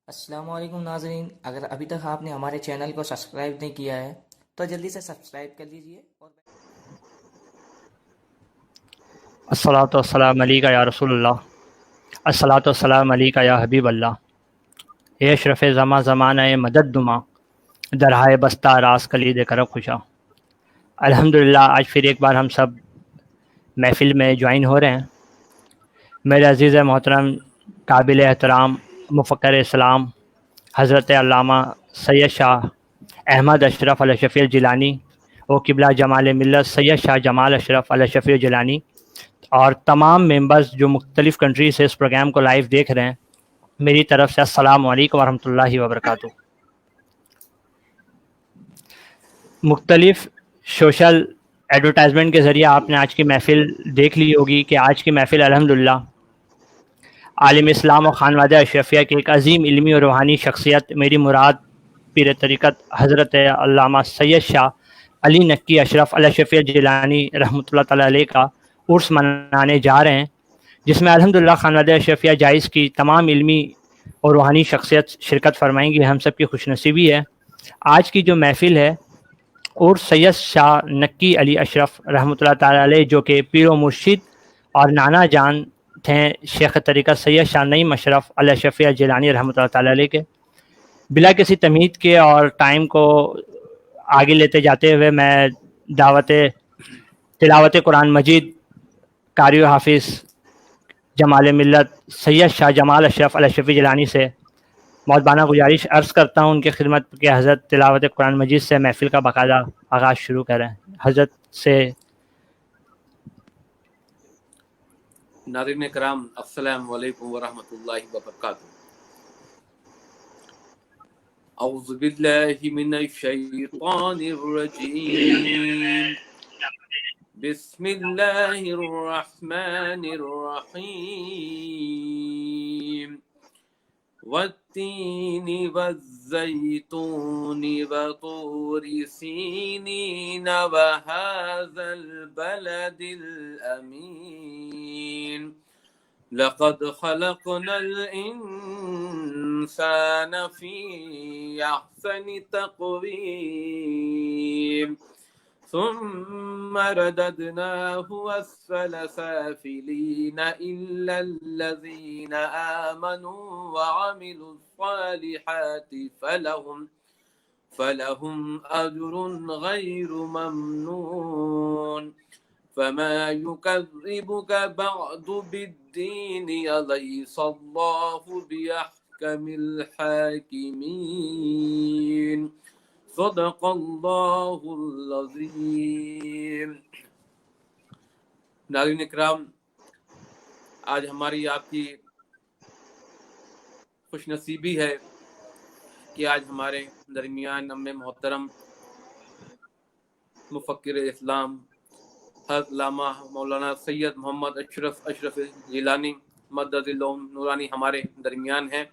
السلام علیکم ناظرین، اگر ابھی تک آپ نے ہمارے چینل کو سبسکرائب نہیں کیا ہے تو جلدی سے سبسکرائب کر لیجئے اور الصلاۃ والسلام علیکہ یا رسول اللہ، الصلاۃ والسلام علیکہ یا حبیب اللہ، اے اشرف زماں زمانہ مدد دماں، درہائے بستہ راس کلید کرب خوشا۔ الحمدللہ آج پھر ایک بار ہم سب محفل میں جوائن ہو رہے ہیں۔ میرے عزیز محترم قابل احترام مفکر اسلام حضرت علامہ سید شاہ احمد اشرف علیہ شفیع جیلانی و قبلہ جمال ملت سید شاہ جمال اشرف علیہ شفیع جیلانی اور تمام ممبرز جو مختلف کنٹریز سے اس پروگرام کو لائیو دیکھ رہے ہیں، میری طرف سے السلام علیکم ورحمۃ اللہ وبرکاتہ۔ مختلف سوشل ایڈورٹائزمنٹ کے ذریعے آپ نے آج کی محفل دیکھ لی ہوگی کہ آج کی محفل الحمدللہ عالم اسلام و خانوادہ اشرفیہ کی ایک عظیم علمی اور روحانی شخصیت میری مراد پیر طریقت حضرت علامہ سید شاہ علی نقی اشرف علیہ شفیع جیلانی رحمۃ اللہ تعالیٰ علیہ کا عرس منانے جا رہے ہیں، جس میں الحمدللہ خانوادہ اشرفیہ جائز کی تمام علمی اور روحانی شخصیت شرکت فرمائیں گی۔ ہم سب کی خوش نصیبی ہے آج کی جو محفل ہے اور سید شاہ نقی علی اشرف رحمۃ اللہ تعالیٰ علیہ، جو کہ پیر و مرشد اور نانا جان تھے شیخ طریقہ سید شاہ نعیم اشرف علیہ شفیع جیلانی رحمۃ اللہ تعالیٰ علیہ کے، بلا کسی تمہید کے اور ٹائم کو آگے لیتے جاتے ہوئے میں دعوت تلاوت قرآن مجید قاری و حافظ جمال ملت سید شاہ جمال اشرف علیہ شفیع جیلانی سے معتبانہ گزارش عرض کرتا ہوں ان کی خدمت کہ حضرت تلاوت قرآن مجید سے محفل کا باقاعدہ آغاز شروع کریں۔ حضرت سے ناظرین کرام السلام علیکم ورحمۃ اللہ وبرکاتہ۔ اعوذ باللہ من الشیطان الرجیم، بسم اللہ الرحمن الرحیم، والتین والزیتون وطور سینین وهذا البلد الامین، لقد خلقنا الانسان فی احسن تقویم، ثم رددناه اسفل سافلين إلا الذين آمنوا وعملوا الصالحات فلهم أجر غير ممنون، فما يكذبك بعد بالدين، أليس الله بأحكم الحاكمين، صدق اللہ العظیم۔ ناظرین اکرام، آج ہماری آپ کی خوش نصیبی ہے کہ آج ہمارے درمیان ام محترم مفکر اسلام حضرت علامہ مولانا سید محمد اشرف جیلانی مدد اللہ نورانی ہمارے درمیان ہیں۔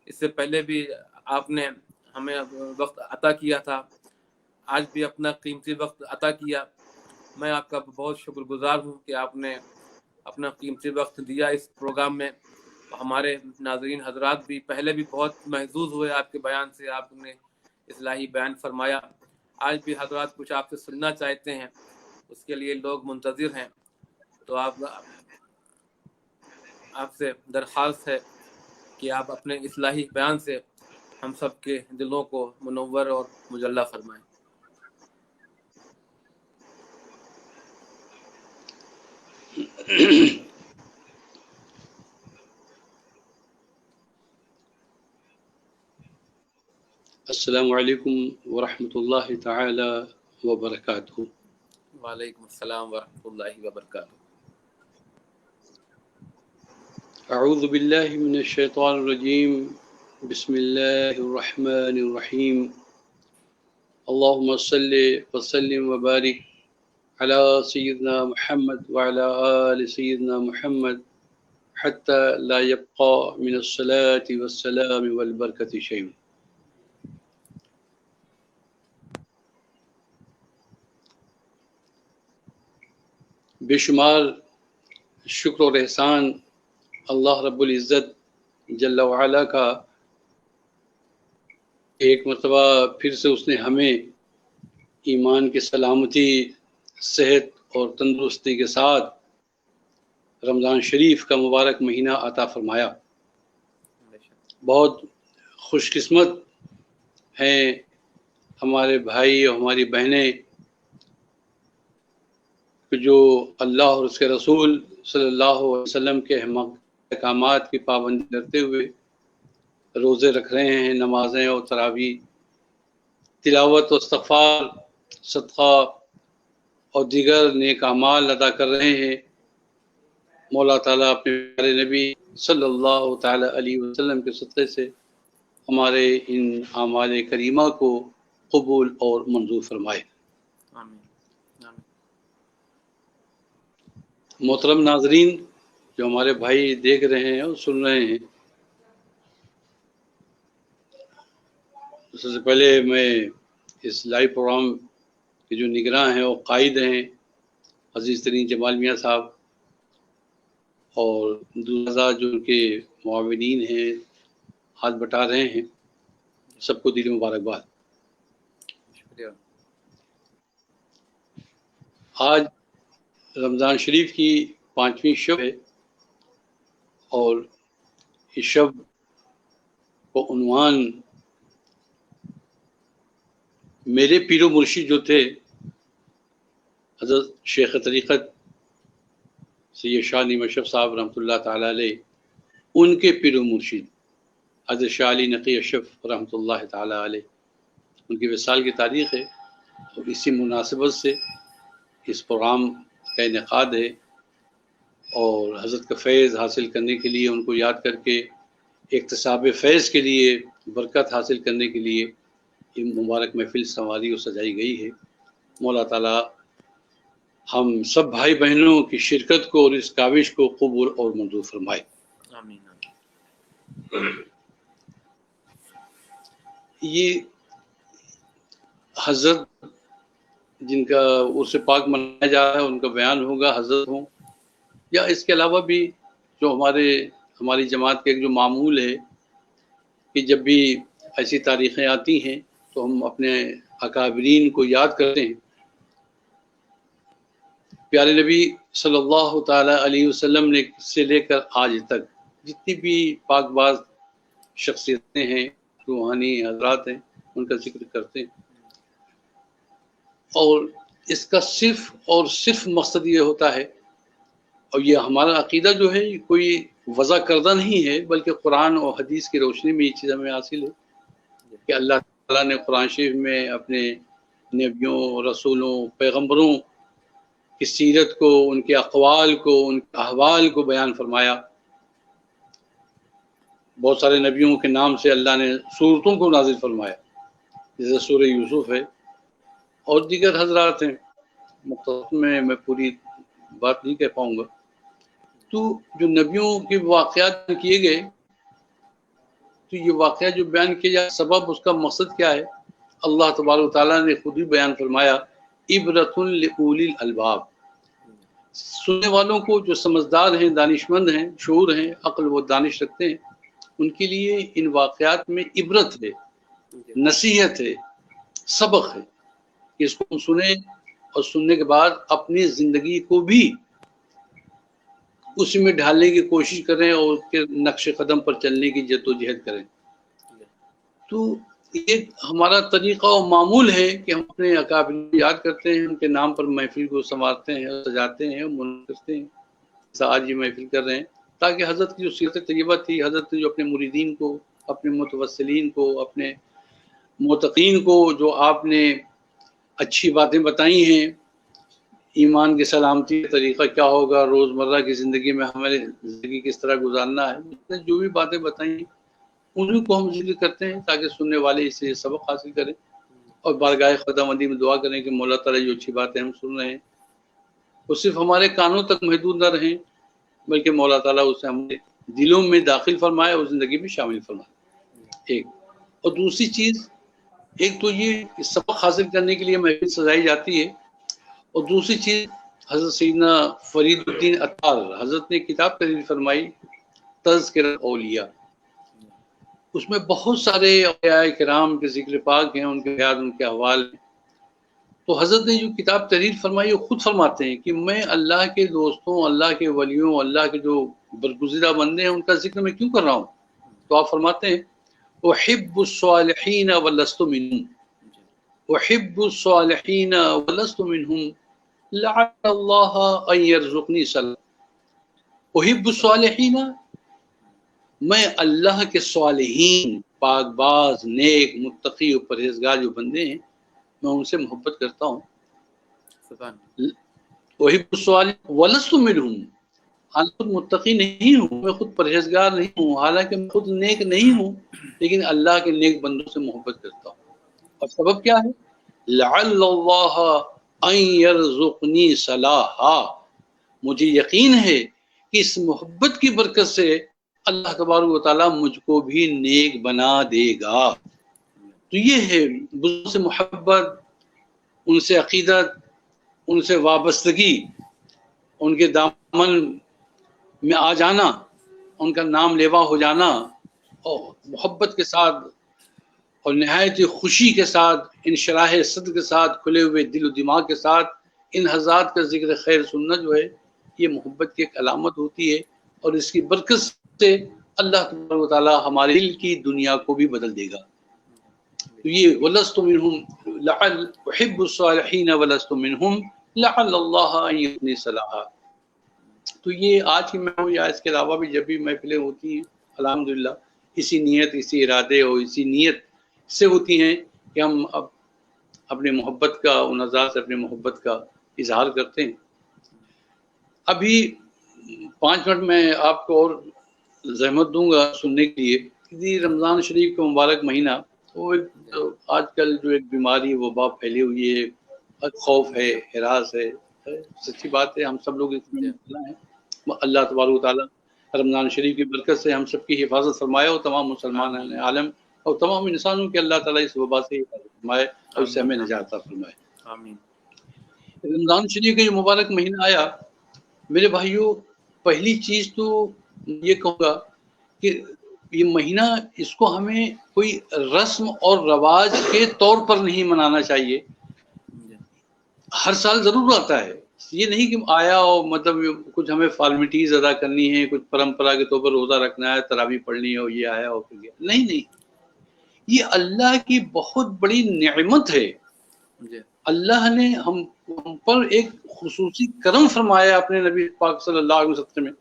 اس سے پہلے بھی آپ نے ہمیں وقت عطا کیا تھا، آج بھی اپنا قیمتی وقت عطا کیا۔ میں آپ کا بہت شکر گزار ہوں کہ آپ نے اپنا قیمتی وقت دیا اس پروگرام میں۔ ہمارے ناظرین حضرات بھی پہلے بھی بہت محظوظ ہوئے آپ کے بیان سے، آپ نے اصلاحی بیان فرمایا۔ آج بھی حضرات کچھ آپ سے سننا چاہتے ہیں، اس کے لیے لوگ منتظر ہیں، تو آپ سے درخواست ہے کہ آپ اپنے اصلاحی بیان سے ہم سب کے دلوں کو منور اور مجلہ فرمائیں۔ السلام علیکم ورحمۃ اللہ تعالی وبرکاتہ۔ وعلیکم السلام ورحمۃ اللہ وبرکاتہ۔ اعوذ باللہ من الشیطان الرجیم، بسم اللہ الرحمن الرحیم، اللہم صلی وسلم وبارک علی سیدنا محمد وعلی آل سیدنا محمد حتی لا یبقى من الصلاة والسلام والبرکۃ شیء۔ بے شمار شکر اور احسان اللہ رب العزت جل وعلا کا ایک مرتبہ پھر سے اس نے ہمیں ایمان کی سلامتی، صحت اور تندرستی کے ساتھ رمضان شریف کا مبارک مہینہ عطا فرمایا۔ بہت خوش قسمت ہیں ہمارے بھائی اور ہماری بہنیں کہ جو اللہ اور اس کے رسول صلی اللہ علیہ وسلم کے احکامات کی پابندی کرتے ہوئے روزے رکھ رہے ہیں، نمازیں اور تراویح، تلاوت و استغفار، صدقہ اور دیگر نیک اعمال ادا کر رہے ہیں۔ مولا تعالیٰ اپنے پیارے نبی صلی اللہ تعالیٰ علیہ وسلم کے صدقے سے ہمارے ان اعمال کریمہ کو قبول اور منظور فرمائے۔ آمین۔ آمین۔ محترم ناظرین جو ہمارے بھائی دیکھ رہے ہیں اور سن رہے ہیں، سب سے پہلے میں اس لائیو پروگرام کے جو نگراں ہیں اور قائد ہیں عزیز ترین جمال میاں صاحب، اور دوسرا جو ان کے معاونین ہیں ہاتھ بٹا رہے ہیں، سب کو دلی مبارکباد۔ شکریہ۔ آج رمضان شریف کی 5ویں شب ہے اور اس شب کو عنوان میرے پیر و مرشد جو تھے حضرت شیخ طریقت سید شاہ نعیم اشرف صاحب رحمۃ اللہ تعالیٰ علیہ، ان کے پیر و مرشد حضرت شاہ علی نقی اشرف رحمۃ اللہ تعالیٰ علیہ، ان کی وصال کی تاریخ ہے، اور اسی مناسبت سے اس پروگرام کا انعقاد ہے، اور حضرت کا فیض حاصل کرنے کے لیے، ان کو یاد کر کے اکتساب فیض کے لیے، برکت حاصل کرنے کے لیے یہ مبارک محفل سنواری اور سجائی گئی ہے۔ مولا تعالیٰ ہم سب بھائی بہنوں کی شرکت کو اور اس کاوش کو قبول اور منظور فرمائے۔ آمین۔ یہ حضرت جن کا عرس پاک منایا جا رہا ہے، ان کا بیان ہوگا، حضرت ہوں یا اس کے علاوہ بھی جو ہماری جماعت کا ایک جو معمول ہے کہ جب بھی ایسی تاریخیں آتی ہیں تو ہم اپنے اکابرین کو یاد کرتے ہیں۔ پیارے نبی صلی اللہ تعالیٰ علیہ وسلم نے سے لے کر آج تک جتنی بھی پاک باز شخصیتیں ہیں، روحانی حضرات ہیں، ان کا ذکر کرتے ہیں، اور اس کا صرف اور صرف مقصد یہ ہوتا ہے، اور یہ ہمارا عقیدہ جو ہے یہ کوئی وضع کردہ نہیں ہے، بلکہ قرآن اور حدیث کی روشنی میں یہ چیز ہمیں حاصل ہے کہ اللہ تعالیٰ نے قرآن شریف میں اپنے نبیوں، رسولوں، پیغمبروں کی سیرت کو، ان کے اقوال کو، ان کے احوال کو بیان فرمایا۔ بہت سارے نبیوں کے نام سے اللہ نے صورتوں کو نازل فرمایا، جیسے سورہ یوسف ہے اور دیگر حضرات ہیں، مختصر میں پوری بات نہیں کہہ پاؤں گا۔ تو جو نبیوں کے واقعات کیے گئے، تو یہ واقعات جو بیان کیا جائے، سبب اس کا مقصد کیا ہے؟ اللہ تبارک و تعالیٰ نے خود ہی بیان فرمایا، عبرۃ لأولی الالباب، سننے والوں کو جو سمجھدار ہیں، دانشمند ہیں، شعور ہیں، عقل و دانش رکھتے ہیں، ان کے لیے ان واقعات میں عبرت ہے، نصیحت ہے، سبق ہے کہ اس کو ہم سنیں اور سننے کے بعد اپنی زندگی کو بھی اسی میں ڈھالنے کی کوشش کریں اور اس کے نقش قدم پر چلنے کی جدوجہد کریں۔ تو یہ ہمارا طریقہ و معمول ہے کہ ہم اپنے اکابر کو یاد کرتے ہیں، ان کے نام پر محفل کو سنوارتے ہیں، سجاتے ہیں، منعقد کرتے ہیں، جیسا آج یہ محفل کر رہے ہیں، تاکہ حضرت کی جو سیرت طیبہ تھی، حضرت نے جو اپنے مریدین کو، اپنے متوسلین کو، اپنے معتقین کو جو آپ نے اچھی باتیں بتائی ہیں، ایمان کی سلامتی کا طریقہ کیا ہوگا، روزمرہ کی زندگی میں ہمارے زندگی کس طرح گزارنا ہے، جو بھی باتیں بتائی ہیں انہیں کو ہم ذکر کرتے ہیں تاکہ سننے والے اس سے سبق حاصل کریں اور بارگاہ خداوندی میں دعا کریں کہ مولا تعالیٰ جو اچھی باتیں ہم سن رہے ہیں وہ صرف ہمارے کانوں تک محدود نہ رہیں، بلکہ مولا تعالیٰ اسے ہمارے دلوں میں داخل فرمائے اور زندگی میں شامل فرمائے۔ ایک اور دوسری چیز، ایک تو یہ سبق حاصل کرنے کے لیے محفل سجائی جاتی ہے، اور دوسری چیز حضرت سیدنا فرید الدین عطار حضرت نے کتاب تحریر فرمائی تذکرۃ اولیاء، اس میں بہت سارے اولیاء کرام کے ذکر پاک ہیں، ان کے یاد، ان کے احوال ہیں. تو حضرت نے جو کتاب تحریر فرمائی وہ خود فرماتے ہیں کہ میں اللہ کے دوستوں، اللہ کے ولیوں، اللہ کے جو برگزیدہ بندے ہیں ان کا ذکر میں کیوں کر رہا ہوں. تو آپ فرماتے ہیں احب الصالحین ولست منہم، احب الصالحین ولست منہم لعل اللہ ان یرزقنی صلاح. احب الصالحین، میں اللہ کے صالحین، پاک باز، نیک، متقی و پرہیزگار جو بندے ہیں میں ان سے محبت کرتا ہوں. وہی الصالحین ولست منہم، حالانکہ خود متقی نہیں ہوں، میں خود پرہیزگار نہیں ہوں، حالانکہ میں خود نیک نہیں ہوں، لیکن اللہ کے نیک بندوں سے محبت کرتا ہوں. اور سبب کیا ہے؟ لعل اللہ ان یرزقنی صلاحا، مجھے یقین ہے کہ اس محبت کی برکت سے اللہ تبارک و تعالیٰ مجھ کو بھی نیک بنا دے گا. تو یہ ہے بزرگوں سے محبت، ان سے عقیدت، ان سے وابستگی، ان کے دامن میں آ جانا، ان کا نام لیوا ہو جانا، اور محبت کے ساتھ اور نہایت خوشی کے ساتھ، انشراح صدر کے ساتھ، کھلے ہوئے دل و دماغ کے ساتھ ان حضرات کا ذکر خیر سننا جو ہے یہ محبت کی ایک علامت ہوتی ہے. اور اس کی برکت سے اللہ تبارک و تعالیٰ ہمارے دل کی دنیا کو بھی بدل دے گا. تو یہ ولست منہم لعل احب الصالحین ولست منہم لعل اللہ ان یرزقنی صلاحا. تو یہ آج کی محفل یا اس کے علاوہ بھی جب بھی محفلیں ہوتی ہیں الحمدللہ اسی نیت، اسی ارادے اور اسی نیت سے ہوتی ہیں کہ ہم اب اپنے محبت کا، ان حضرات سے اپنے محبت کا اظہار کرتے ہیں. ابھی 5 منٹ میں آپ کو اور زحمت دوں گا سننے کے لیے. کہ رمضان شریف کا مبارک مہینہ، وہ آج کل جو ایک بیماری وبا پھیلی ہوئی ہے، خوف ہے، ہراس ہے، سچی بات ہے، ہم سب لوگ اس میں مبتلا ہیں. اللہ تبارک و تعالیٰ رمضان شریف کی برکت سے ہم سب کی حفاظت فرمائے، اور تمام مسلمان عالم اور تمام انسانوں کے اللہ تعالیٰ اس وبا سے حفاظت فرمائے اور اس سے ہمیں نجات عطا فرمائے. آمین. رمضان شریف کا جو مبارک مہینہ آیا میرے بھائیوں، پہلی چیز تو یہ کہوں گا کہ یہ مہینہ اس کو ہمیں کوئی رسم اور رواج کے طور پر نہیں منانا چاہیے. ہر سال ضرور آتا ہے، یہ نہیں کہ آیا اور مطلب کچھ ہمیں فارمیلٹیز ادا کرنی ہے، کچھ پرمپرا کے طور پر روزہ رکھنا ہے، تراویح پڑھنی ہے، اور یہ آیا اور پھر گیا. نہیں، یہ اللہ کی بہت بڑی نعمت ہے. اللہ نے ہم پر ایک خصوصی کرم فرمایا اپنے نبی پاک صلی اللہ علیہ وسلم میں.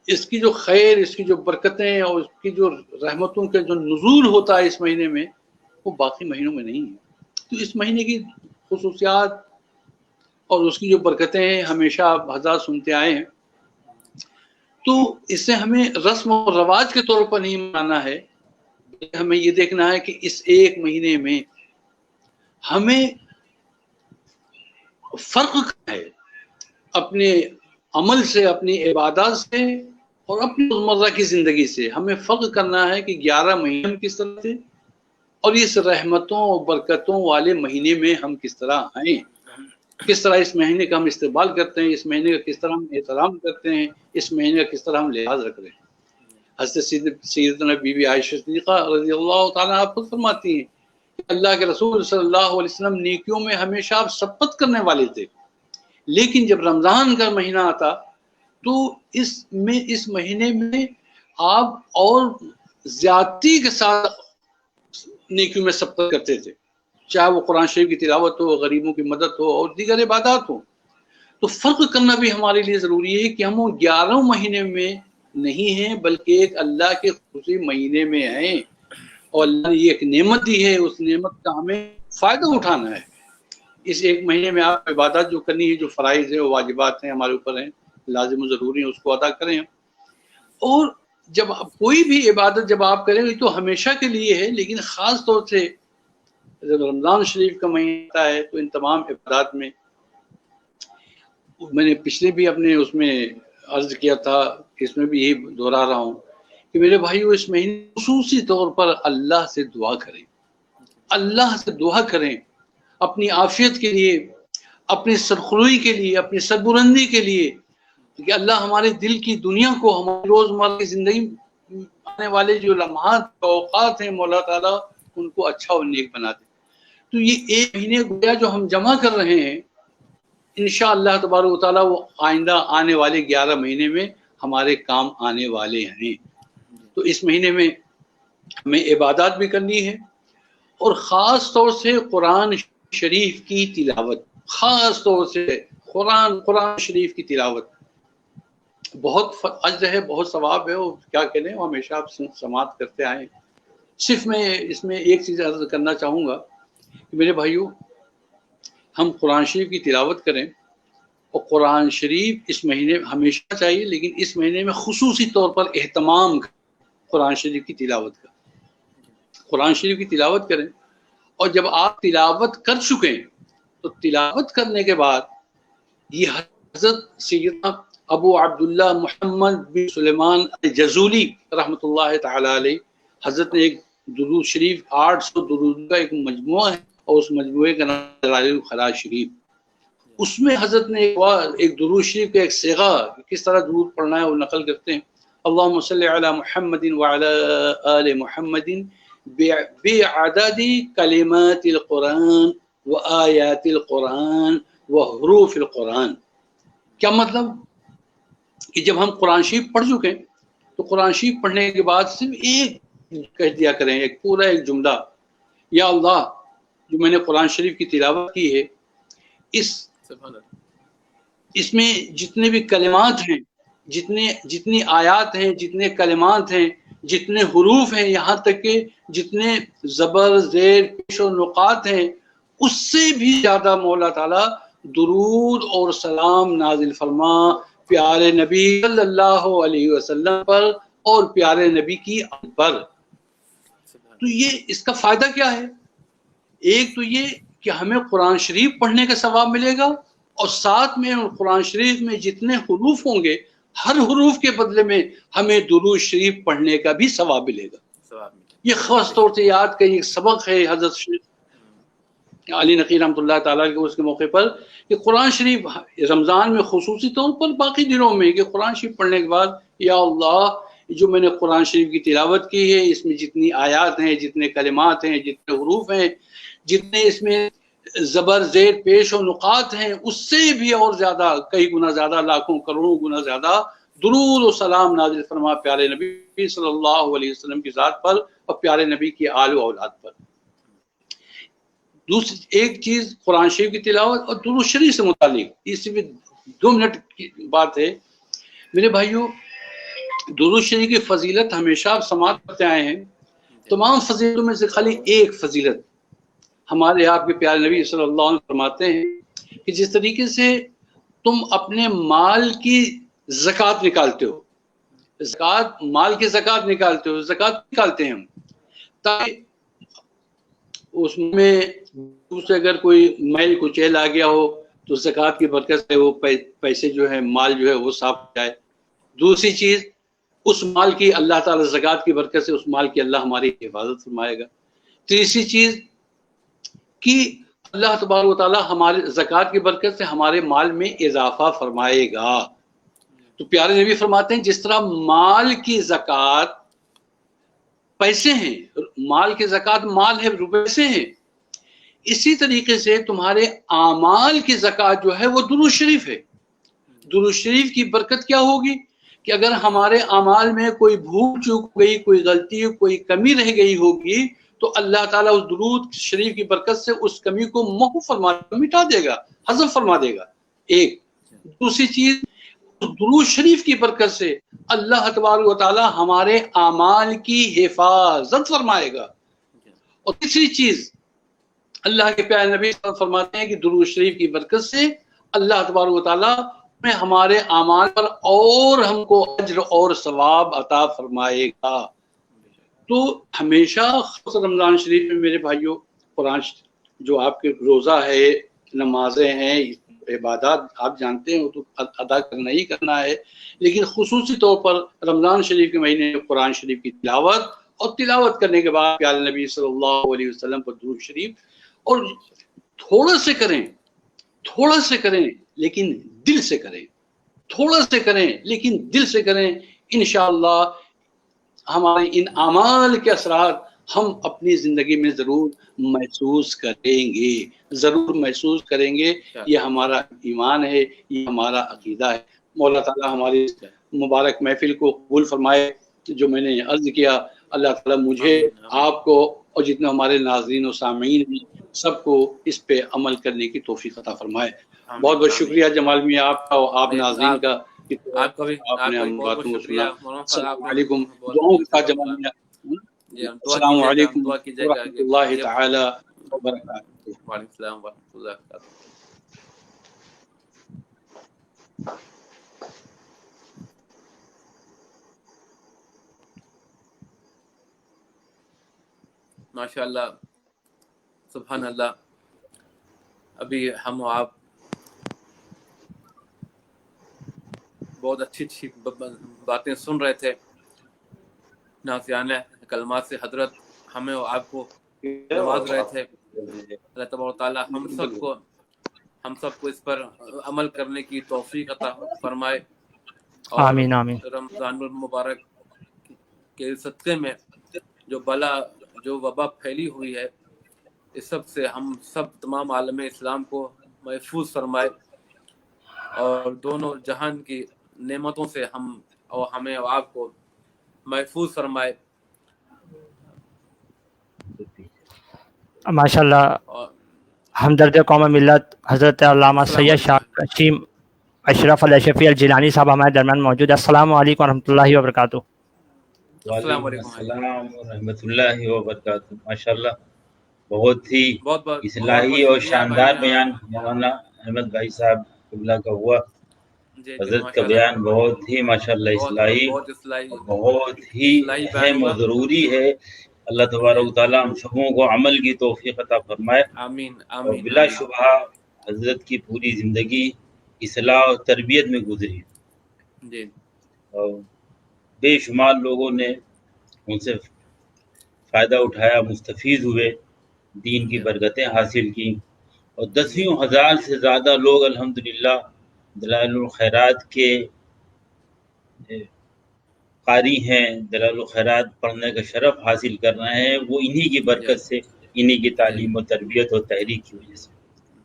اس کی جو خیر، اس کی جو برکتیں اور اس کی جو رحمتوں کے جو نزول ہوتا ہے اس مہینے میں، وہ باقی مہینوں میں نہیں ہے. تو اس مہینے کی خصوصیات اور اس کی جو برکتیں ہیں ہمیشہ آپ حضرات سنتے آئے ہیں. تو اس سے ہمیں رسم و رواج کے طور پر نہیں منانا ہے، ہمیں یہ دیکھنا ہے کہ اس ایک مہینے میں ہمیں فرق ہے اپنے عمل سے، اپنی عبادات سے اور اپنی روزمرہ کی زندگی سے. ہمیں فرق کرنا ہے کہ 11 مہینے کس طرح تھے اور اس رحمتوں اور برکتوں والے مہینے میں ہم کس طرح آئیں، کس طرح اس مہینے کا ہم استقبال کرتے ہیں، اس مہینے کا کس طرح ہم احترام کرتے ہیں، اس مہینے کا کس طرح ہم لحاظ رکھ رہے ہیں. حضرت سیدنا بی بی عائشہ صدیقہ رضی اللہ تعالیٰ آپ خود فرماتی ہیں کہ اللہ کے رسول صلی اللہ علیہ وسلم نیکیوں میں ہمیشہ آپ سبقت کرنے والے تھے، لیکن جب رمضان کا مہینہ آتا تو اس مہینے میں آپ اور زیادتی کے ساتھ نیکیوں میں سبقت کرتے تھے، چاہے وہ قرآن شریف کی تلاوت ہو، غریبوں کی مدد ہو اور دیگر عبادات ہو. تو فرق کرنا بھی ہمارے لیے ضروری ہے کہ ہم وہ 11 مہینے میں نہیں ہیں بلکہ ایک اللہ کے خصوصی مہینے میں ہیں، اور اللہ نے یہ ایک نعمت دی ہے، اس نعمت کا ہمیں فائدہ اٹھانا ہے. اس ایک مہینے میں آپ عبادات جو کرنی ہے، جو فرائض ہیں، واجبات ہیں، ہمارے اوپر ہیں، لازم و ضروری ہیں، اس کو ادا کریں. اور جب کوئی بھی عبادت جب آپ کریں گے تو ہمیشہ کے لیے ہے، لیکن خاص طور سے جب رمضان شریف کا مہینہ آتا ہے تو ان تمام عبادات میں نے پچھلے بھی اپنے اس میں عرض کیا تھا، اس میں بھی یہی دہرا رہا ہوں کہ میرے بھائیو اس مہینے خصوصی طور پر اللہ سے دعا کریں، اللہ سے دعا کریں اپنی عافیت کے لیے، اپنی سرخروئی کے لیے، اپنی سربلندی کے لیے، کہ اللہ ہمارے دل کی دنیا کو، ہماری روزمرہ کی زندگی آنے والے جو لمحات اوقات ہیں مولا تعالیٰ ان کو اچھا اور نیک بنا دے. تو یہ ایک مہینے گویا جو ہم جمع کر رہے ہیں انشاءاللہ تبارک و تعالیٰ وہ آئندہ آنے والے 11 مہینے میں ہمارے کام آنے والے ہیں. تو اس مہینے میں ہمیں عبادات بھی کرنی ہے اور خاص طور سے قرآن شریف کی تلاوت، خاص طور سے قرآن شریف کی تلاوت بہت اجر ہے، بہت ثواب ہے. اور کیا کہنے وہ ہمیشہ آپ سماعت کرتے آئے. صرف میں اس میں ایک چیز عرض کرنا چاہوں گا کہ میرے بھائیوں، ہم قرآن شریف کی تلاوت کریں اور قرآن شریف اس مہینے ہمیشہ چاہیے، لیکن اس مہینے میں خصوصی طور پر اہتمام قرآن شریف کی تلاوت کا. قرآن شریف کی تلاوت کریں اور جب آپ تلاوت کر چکیں تو تلاوت کرنے کے بعد یہ حضرت سیدنا ابو عبداللہ محمد بن سلیمان الجزولی رحمۃ اللہ تعالی علیہ، حضرت نے ایک درود شریف 800 درود کا ایک مجموعہ ہے اور اس مجموعے کا نام دلائل الخراج شریف. اس میں حضرت نے ایک درود شریف کا ایک صیغہ کس طرح درود پڑھنا ہے وہ نقل کرتے ہیں. اللہم صلی علی محمد وعلی آل محمد بعدد کلمات القرآن و آیات القرآن و حروف القرآن. کیا مطلب کہ جب ہم قرآن شریف پڑھ چکے تو قرآن شریف پڑھنے کے بعد صرف ایک کہہ دیا کریں، ایک پورا ایک جملہ، یا اللہ جو میں نے قرآن شریف کی تلاوت کی ہے اس میں جتنے بھی کلمات ہیں، جتنی آیات ہیں، جتنے کلمات ہیں، جتنے حروف ہیں، یہاں تک کہ جتنے زبر زیر پیش و نقاط ہیں، اس سے بھی زیادہ مولا تعالیٰ درود اور سلام نازل فرما پیارے نبی صلی اللہ علیہ وسلم پر اور پیارے نبی کی آل پر. تو یہ اس کا فائدہ کیا ہے؟ ایک تو یہ کہ ہمیں قرآن شریف پڑھنے کا ثواب ملے گا اور ساتھ میں قرآن شریف میں جتنے حروف ہوں گے ہر حروف کے بدلے میں ہمیں درود شریف پڑھنے کا بھی ثواب ملے گا. یہ خاص طور سے یاد کا ایک سبق ہے حضرت علی نقی رحمۃ اللہ تعالیٰ کے اس کے موقع پر کہ قرآن شریف رمضان میں خصوصی طور پر باقی دنوں میں کہ قرآن شریف پڑھنے کے بعد یا اللہ جو میں نے قرآن شریف کی تلاوت کی ہے اس میں جتنی آیات ہیں، جتنے کلمات ہیں، جتنے حروف ہیں، جتنے اس میں زبر زیر پیش و نقاط ہیں، اس سے بھی اور زیادہ کئی گنا زیادہ، لاکھوں کروڑوں گنا زیادہ درود و سلام نازل فرما پیارے نبی صلی اللہ علیہ وسلم کی ذات پر اور پیارے نبی کی آل و اولاد پر. دوسری ایک چیز قرآن شریف کی تلاوت اور درود شریف سے متعلق، اس میں 2 منٹ کی بات ہے میرے بھائیوں. درود شریف کی فضیلت ہمیشہ آپ سماعت کرتے آئے ہیں. تمام فضیلتوں میں سے خالی ایک فضیلت ہمارے آپ کے پیارے نبی صلی اللہ علیہ وسلم فرماتے ہیں کہ جس طریقے سے تم اپنے مال کی زکوٰۃ نکالتے ہو، مال کی زکوٰۃ نکالتے ہو، زکوٰۃ نکالتے ہیں ہم تاکہ اس میں دوسرے اگر کوئی میل کچیل آ گیا ہو تو زکوٰۃ کی برکت سے وہ پیسے جو ہے، مال جو ہے وہ صاف ہو جائے. دوسری چیز اس مال کی اللہ تعالیٰ زکوٰۃ کی برکت سے اس مال کی اللہ ہماری حفاظت فرمائے گا. تیسری چیز کہ اللہ تبارک و تعالیٰ ہمارے زکوٰۃ کی برکت سے ہمارے مال میں اضافہ فرمائے گا. تو پیارے نبی فرماتے ہیں جس طرح مال کی زکوٰۃ پیسے ہیں، مال کی زکوٰۃ مال ہے، روپے سے ہیں، اسی طریقے سے تمہارے اعمال کی زکوٰۃ جو ہے وہ درود شریف ہے. درود شریف کی برکت کیا ہوگی کہ اگر ہمارے اعمال میں کوئی بھول چوک گئی، کوئی غلطی، کوئی کمی رہ گئی ہوگی تو اللہ تعالیٰ اس درود شریف کی برکت سے اس کمی کو محو فرما مٹا دے گا، حذف فرما دے گا. ایک دوسری چیز درود شریف کی برکت سے اللہ تبارک و تعالیٰ ہمارے اعمال کی حفاظت فرمائے گا. اور تیسری چیز اللہ کے پیارے نبی صلی اللہ علیہ وسلم فرماتے ہیں کہ درود شریف کی برکت سے اللہ تبارک و تعالیٰ میں ہمارے اعمال پر اور ہم کو اجر اور ثواب عطا فرمائے گا. تو ہمیشہ رمضان شریف میں میرے بھائیوں قرآن جو آپ کے روزہ ہے، نمازیں ہیں، عبادات آپ جانتے ہیں وہ تو ادا کرنا ہی کرنا ہے، لیکن خصوصی طور پر رمضان شریف کے مہینے میں قرآن شریف کی تلاوت اور تلاوت کرنے کے بعد پیارے نبی صلی اللہ علیہ وسلم پر درود شریف، اور تھوڑا سے کریں لیکن دل سے کریں، تھوڑا سے کریں لیکن دل سے کریں. انشاءاللہ ہمارے ان اعمال کے اثرات ہم اپنی زندگی میں ضرور محسوس کریں گے، ضرور محسوس کریں گے۔ یہ ہمارا ایمان ہے، یہ ہمارا عقیدہ ہے۔ مولا تعالیٰ ہماری مبارک محفل کو قبول فرمائے۔ جو میں نے عرض کیا، اللہ تعالیٰ مجھے، آپ کو اور جتنے ہمارے ناظرین و سامعین ہیں سب کو اس پہ عمل کرنے کی توفیق عطا فرمائے۔ بہت بہت شکریہ جمال میاں آپ کا اور آپ ناظرین کا، آپ کا بھی آپ نے ہم باتوں کو سنا۔ السلام علیکم، بہت دعاؤں کے ساتھ جمال میاں، السلام علیکم دعا کیجیے گا ورحمۃ اللہ تعالی وبرکاتہ۔ وعلیکم السلام ورحمۃ اللہ وبرکاتہ۔ ماشاء اللہ، سبحان اللہ۔ ابھی ہم و آپ بہت اچھی اچھی باتیں سن رہے تھے، نازیانہ کلمات سے حضرت ہمیں و آپ کو نواز رہے تھے۔ اللہ تبارک و تعالیٰ ہم سب کو اس پر عمل کرنے کی توفیق عطا فرمائے، اور آمین آمین۔ رمضان المبارک کے صدقے میں جو وبا پھیلی ہوئی ہے، اس سب سے ہم سب تمام عالم اسلام کو محفوظ فرمائے، اور دونوں جہان کی نعمتوں سے ہمیں اور آپ کو محفوظ فرمائے۔ ماشاء اللہ، اور ہمدرد قوم ملت حضرت علامہ سید شاہ کشیم اشرف الاشرفی الجیلانی صاحب ہمارے درمیان موجود ہے۔ السلام علیکم ورحمۃ اللہ وبرکاتہ۔ السلام وعلیکم علیکم۔ السلام ورحمۃ اللہ وبرکاتہ۔ ماشاء اللہ، بہت ہی بہت اصلاحی اور شاندار بیان مولانا احمد بھائی صاحب قبلہ کا ہوا۔ حضرت کا بیان بہت ہی ماشاء اللہ اصلاحی، بہت ہی اہم و ضروری ہے۔ اللہ تبارک و تعالیٰ ہم سبوں کو عمل کی توفیق عطا فرمائے۔ آمین اور آمین۔ بلا شبہ حضرت کی پوری زندگی اصلاح اور تربیت میں گزری، جی، اور بے شمار لوگوں نے ان سے فائدہ اٹھایا، مستفید ہوئے، دین کی برکتیں حاصل کی، اور 10,000 سے زیادہ لوگ الحمدللہ دلائل الخیرات کے قاری ہیں، دلائل الخیرات پڑھنے کا شرف حاصل کر رہے ہیں۔ وہ انہی کی برکت سے، انہی کی تعلیم و تربیت اور تحریک کی وجہ سے۔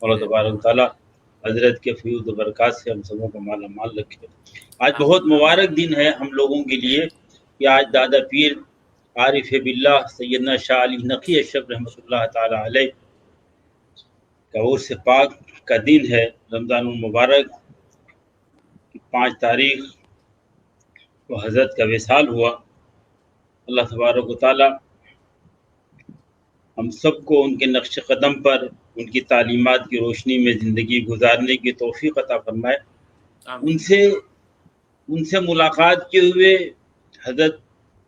اللہ تبارک و تعالیٰ حضرت کے فیوز و برکات سے ہم سبوں کو مالا مال رکھے۔ آج بہت مبارک دن ہے ہم لوگوں کے لیے کہ آج دادا پیر عارف باللہ سیدنا شاہ علی نقی اشرف رحمۃ اللہ تعالی علیہ کا عرس پاک کا دن ہے۔ رمضان المبارک کی 5 تاریخ کو حضرت کا وصال ہوا۔ اللہ تبارک و تعالی ہم سب کو ان کے نقش قدم پر، ان کی تعلیمات کی روشنی میں زندگی گزارنے کی توفیق عطا فرمائے۔ ان سے ملاقات کیے ہوئے حضرت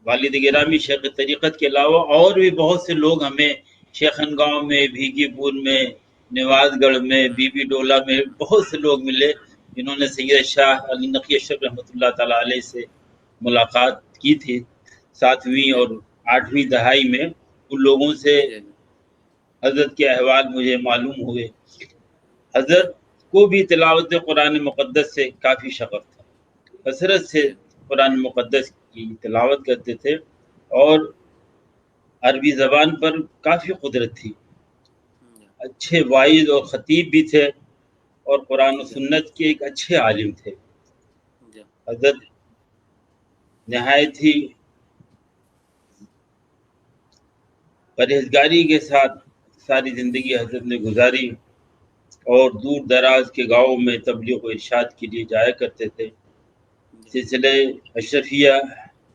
والد گرامی شیخ طریقت کے علاوہ اور بھی بہت سے لوگ ہمیں شیخن گاؤں میں، بھیگی پور میں، نواز گڑھ میں، بی بی ڈولہ میں بہت سے لوگ ملے جنہوں نے سید شاہ علی نقی اشرف رحمۃ اللہ تعالیٰ علیہ سے ملاقات کی تھی 7ویں اور 8ویں دہائی میں۔ ان لوگوں سے حضرت کے احوال مجھے معلوم ہوئے۔ حضرت کو بھی تلاوت قرآن مقدس سے کافی شغف تھا، کثرت سے قرآن مقدس کی تلاوت کرتے تھے، اور عربی زبان پر کافی قدرت تھی، اچھے واعظ اور خطیب بھی تھے، اور قرآن و سنت کے ایک اچھے عالم تھے۔ حضرت نہایت ہی پرہیزگاری کے ساتھ ساری زندگی حضرت نے گزاری، اور دور دراز کے گاؤں میں تبلیغ و ارشاد کے لیے جایا کرتے تھے۔ سلسلہ اشرفیہ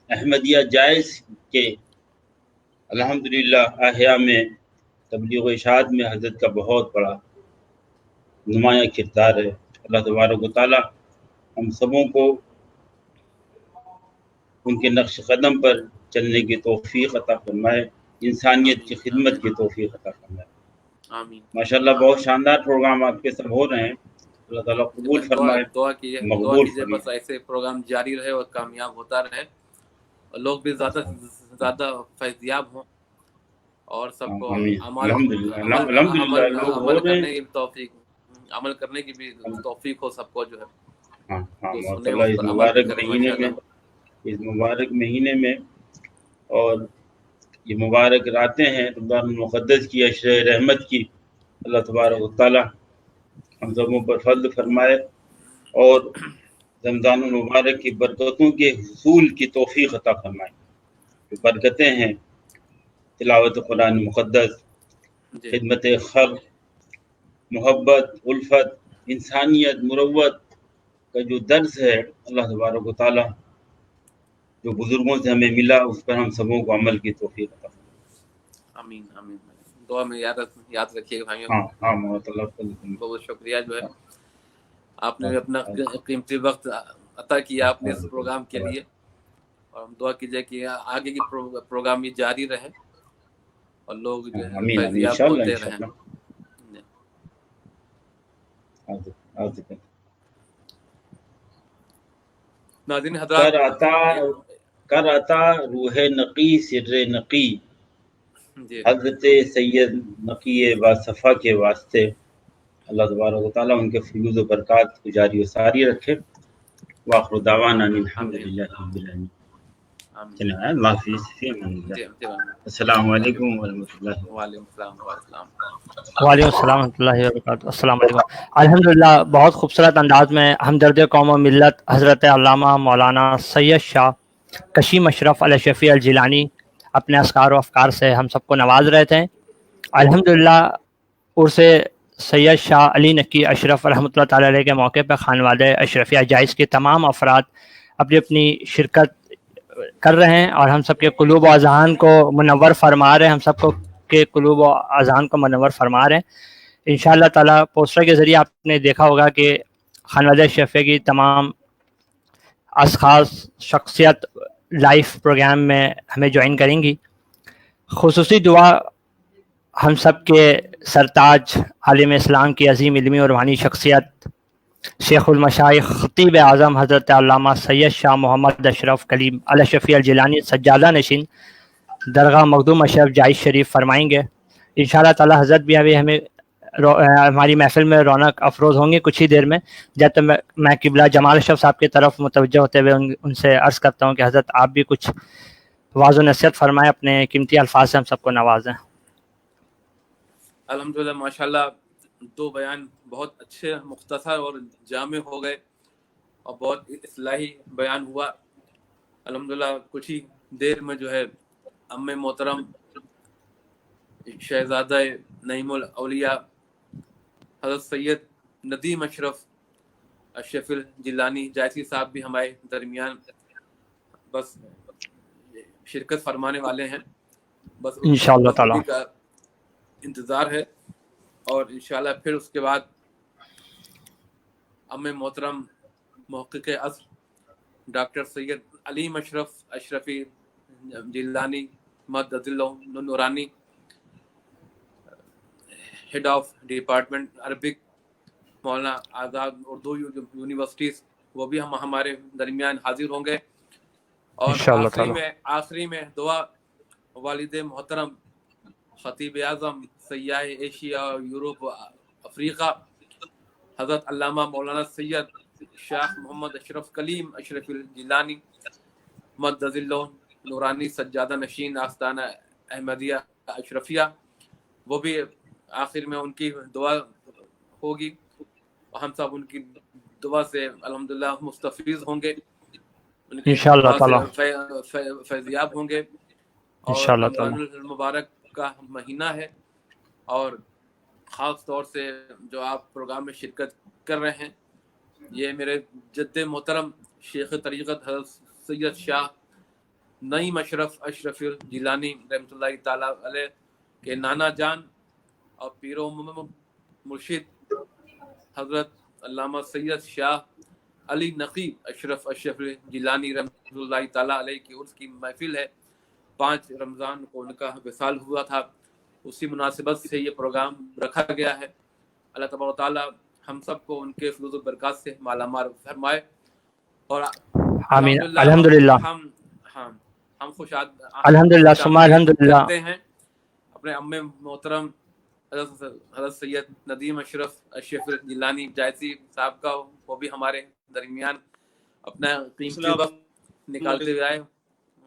احمدیہ جائز کے الحمدللہ احیاء میں تبلیغ و ارشاد میں حضرت کا بہت بڑا نمایاں کردار ہے۔ اللہ تبارک و تعالیٰ ہم سبوں کو ان کے نقش قدم پر چلنے کی توفیق عطا فرمائے، انسانیت کی خدمت کی توفیق عطا فرمائے۔ آمین۔ ماشاءاللہ بہت شاندار پروگرام آپ کے سب ہو رہے ہیں، اللہ تعالیٰ قبول فرمائے، دعا کیجیے بس ایسے پروگرام جاری رہے اور کامیاب ہوتا رہے، اور لوگ بھی زیادہ سے زیادہ فیضیاب ہوں، اور سب کو عمل کرنے کی بھی توفیق ہو سب کو، جو ہے اس مبارک مہینے میں اور یہ مبارک راتیں ہیں رمضان المقدس کی، عشر رحمت کی، اللہ تبارک و تعالیٰ ہم سبوں پر فضل فرمائے اور رمضان المبارک کی برکتوں کے حصول کی توفیق عطا فرمائے. جو برکتیں ہیں تلاوت قرآن مقدس، جی خدمت خلق، محبت، الفت، انسانیت، مروت کا جو درس ہے اللہ تبارک و تعالیٰ جو بزرگوں سے ہمیں ملا اس پر ہم سبوں کو عمل کی توفیق عطا فرمائے. آمین آمین. دعا میں یاد رکھیے گا بھائیوں. ہاں محمد اللہ بہت شکریہ جو ہے آپ نے اپنا قیمتی وقت عطا کیا آپ نے اس پروگرام کے لیے، اور ہم دعا کیجیے کہ آگے کی پروگرام یہ جاری رہے اور لوگ جو ہے آمین آمین فیضیاب انشاءاللہ ہوتے رہیں. ناظرین حضرات، کر عطا روح نقی سر نقی جی حضرت سید نقی باصفا کے واسطے اللہ تبارک و تعالیٰ ان کے فیوز و برکات کو جاری و ساری رکھے. وآخر دعوانا الحمدللہ رب العالمین. آمین. چلیں اللہ حافظ، فی امان اللہ. جی السلام علیکم ورحمۃ اللہ. وعلیکم السلام وعلیکم. وعلیکم السلام ورحمۃ اللہ وبرکاتہ. السلام علیکم. الحمدللہ بہت خوبصورت انداز میں ہمدرد قوم و ملت حضرت علامہ مولانا سید شاہ کشیم اشرف الشفیع الجیلانی اپنے اذکار و افکار سے ہم سب کو نواز رہے تھے. الحمدللہ عرس سید شاہ علی نقی اشرف رحمۃ اللہ تعالی علیہ کے موقع پہ خانوادہ اشرفیہ جائز کے تمام افراد اپنی اپنی شرکت کر رہے ہیں اور ہم سب کے قلوب و اذہان کو منور فرما رہے ہیں، ہم سب کو کے قلوب و اذہان کو منور فرما رہے ہیں. انشاءاللہ تعالیٰ پوسٹر کے ذریعے آپ نے دیکھا ہوگا کہ خانوادہ اشرفیہ کی تمام اشخاص شخصیت لائف پروگرام میں ہمیں جوائن کریں گی. خصوصی دعا ہم سب کے سرتاج عالم اسلام کی عظیم علمی اور روحانی شخصیت شیخ المشائخ خطیب اعظم حضرت علامہ سید شاہ محمد اشرف کلیم الشفیع الجیلانی سجادہ نشین درگاہ مخدوم اشرف جائز شریف فرمائیں گے. انشاءاللہ تعالی حضرت بھی ابھی ہماری محفل میں رونق افروز ہوں گے کچھ ہی دیر میں. جب تک میں قبلہ جمال اشرف صاحب کی طرف متوجہ ہوتے ہوئے ان سے عرض کرتا ہوں کہ حضرت آپ بھی کچھ واضح و نصیحت فرمائیں، اپنے قیمتی الفاظ سے ہم سب کو نوازیں. الحمدللہ ماشاءاللہ دو بیان بہت اچھے مختصر اور جامع ہو گئے اور بہت اصلاحی بیان ہوا. الحمدللہ کچھ ہی دیر میں جو ہے ام محترم شہزادہ نعیم الاولیاء حضرت سید ندیم اشرف اشرف الجیلانی جائزی صاحب بھی ہمارے درمیان بس شرکت فرمانے والے ہیں. بس انشاءاللہ تعالی انہیں کا انتظار ہے اور انشاءاللہ پھر اس کے بعد ام محترم محقق عصر ڈاکٹر سید علیم اشرف اشرفی جیلانی مدد اللہ نورانی head of department Arabic Maulana Azad Urdu universities, وہ بھی ہمارے درمیان حاضر ہوں گے. اور آخری میں دعا والد محترم خطیب اعظم سیاح ایشیا یورپ افریقہ حضرت علامہ مولانا سید شاہ محمد اشرف کلیم اشرف الجیلانی مدد اللہ نورانی سجادہ نشین آستانہ احمدیہ اشرفیہ، وہ بھی آخر میں ان کی دعا ہوگی. ہم سب ان کی دعا سے الحمدللہ مستفیض ہوں گے، ان کی انشاءاللہ تعالی فیضیاب ہوں گے. اور رمضان المبارک کا مہینہ ہے اور خاص طور سے جو آپ پروگرام میں شرکت کر رہے ہیں، یہ میرے جد محترم شیخ طریقت حضرت سید شاہ نعیم اشرف اشرف الجیلانی رحمۃ اللہ تعالیٰ علیہ کے نانا جان اور پیر و مرشد حضرت علامہ سید شاہ علی نقی اشرف الجیلانی رحمۃ اللہ تعالیٰ علیہ کی عرس کی محفل ہے. 5 رمضان کو ان کا وصال ہوا تھا، اسی مناسبت سے یہ پروگرام رکھا گیا ہے. اللہ تبارک و تعالیٰ ہم سب کو ان کے فضل و برکات سے مالا مال فرمائے. اور آمین. الحمدللہ ہم خوش الحمدللہ کرتے ہیں اپنے ام محترم حضرت سید ندیم اشرف اشرف الجیلانی جائزی صاحب کا، وہ بھی ہمارے درمیان اپنا قیمتی وقت نکالتے ہوئے آئے.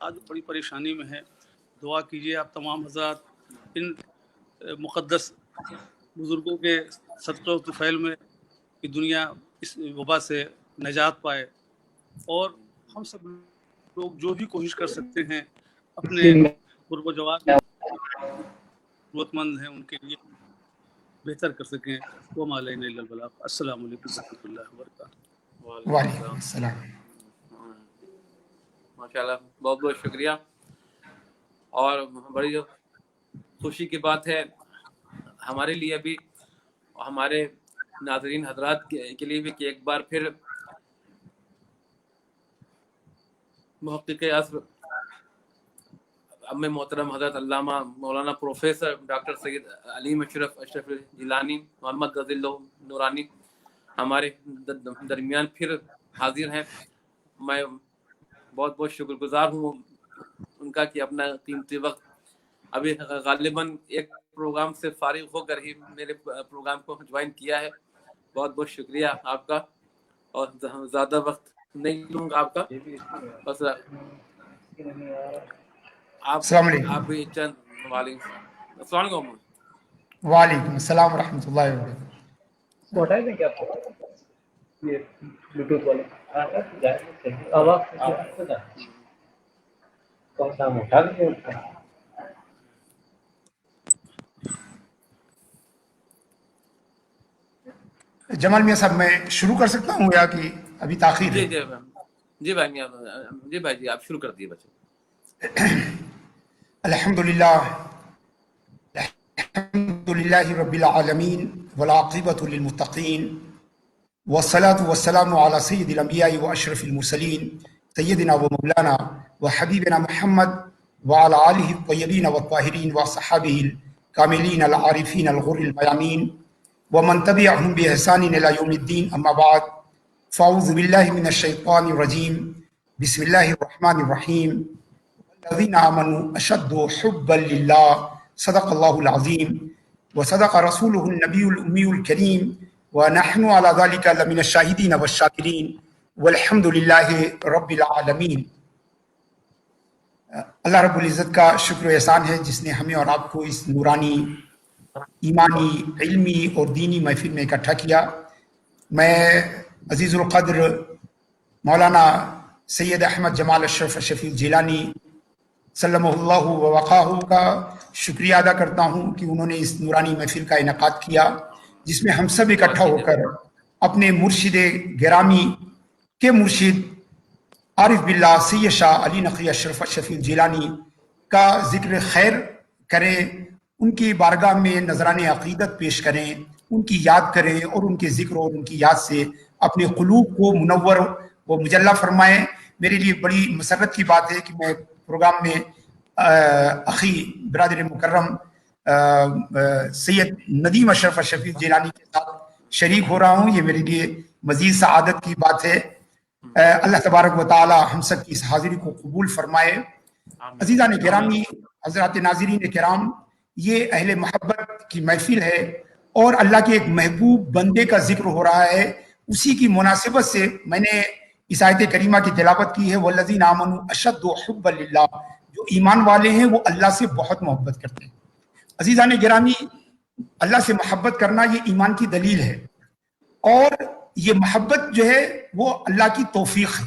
آج بڑی پریشانی میں ہے. دعا کیجیے آپ تمام حضرات ان مقدس بزرگوں کے صدقہ و طفیل میں کہ دنیا اس وبا سے نجات پائے، اور ہم سب لوگ جو بھی کوشش کر سکتے ہیں اپنے قرب و جوار ضرورت مند ہیں ان کے لیے بہتر کر سکیں. وما علینا الا البلاغ. السلام علیکم و رحمۃ اللہ وبرکاتہ. وعلیکم السلام. ماشاء اللہ، بہت بہت شکریہ. اور بڑی خوشی کی بات ہے ہمارے لیے بھی، ہمارے ناظرین حضرات کے لیے بھی، کہ ایک بار پھر محقق عصر ام محترم حضرت علامہ مولانا پروفیسر ڈاکٹر سید علیم اشرف جیلانی محمد رضی اللہ نورانی ہمارے درمیان پھر حاضر ہیں. میں بہت بہت شکر گزار ہوں ان کا کہ اپنا قیمتی وقت ابھی غالباً ایک پروگرام سے فارغ ہو کر ہی میرے پروگرام کو جوائن کیا ہے. بہت بہت شکریہ آپ کا، اور زیادہ وقت نہیں لوں گا آپ کا، بس السلام علیکم. آپ بھی چند. وعلیکم السلام علیکم. وعلیکم السلام ورحمۃ اللہ وبرکاتہ. بتائی دیں کیا آپ کو یہ بلوٹوتھ والے آواز کون سا اٹھا دیں. جمال میاں صاحب میں شروع کر سکتا ہوں یا کہ ابھی تاخیر ہے؟ جی بھائی جی آپ شروع کر دیے بچے. الحمدللہ رب العالمین والعاقبۃ للمتقین والصلاة والسلام علی سید الانبیاء واشرف المرسلین سیدنا و مولانا و حبیبنا محمد وعلی آلہ الطیبین والطاہرین وصحابہ الکاملین العارفین الغر المیامین ومن تبعهم بإحسان إلى يوم الدين. أما بعد، فأعوذ بالله من الشيطان الرجيم. بسم الله الرحمن الرحيم. الذين آمنوا أشد حبا لله. صدق الله العظيم وصدق رسوله النبي الأمي الكريم، ونحن على ذلك لمن الشاهدين والشاكرين والحمد لله رب العالمين. اللہ رب العزت کا شکر و احسان ہے جس نے ہمیں اور آپ کو اس نورانی، ایمانی، علمی اور دینی محفل میں اکٹھا کیا. میں عزیز القدر مولانا سید احمد جمال اشرف شفیع جیلانی سلمہ اللہ و وقاہ کا شکریہ ادا کرتا ہوں کہ انہوں نے اس نورانی محفل کا انعقاد کیا، جس میں ہم سب اکٹھا ہو کر اپنے مرشد گرامی کے مرشد عارف باللہ سید شاہ علی نقی اشرف شفیع جیلانی کا ذکر خیر کریں، ان کی بارگاہ میں نذران عقیدت پیش کریں، ان کی یاد کریں، اور ان کے ذکر اور ان کی یاد سے اپنے قلوب کو منور و مجلہ فرمائیں. میرے لیے بڑی مسرت کی بات ہے کہ میں پروگرام میں اخی برادر مکرم سید ندیم اشرف شفیع جیلانی کے ساتھ شریک ہو رہا ہوں. یہ میرے لیے مزید سعادت کی بات ہے. اللہ تبارک و تعالی ہم سب کی اس حاضری کو قبول فرمائے. عزیزان گرامی، حضرات ناظرین کرام، یہ اہل محبت کی محفل ہے اور اللہ کے ایک محبوب بندے کا ذکر ہو رہا ہے. اسی کی مناسبت سے میں نے اس آیت کریمہ کی تلاوت کی ہے، والذین آمنوا اشد حبا للہ. جو ایمان والے ہیں وہ اللہ سے بہت محبت کرتے ہیں. عزیزان گرامی، اللہ سے محبت کرنا یہ ایمان کی دلیل ہے، اور یہ محبت جو ہے وہ اللہ کی توفیق ہے.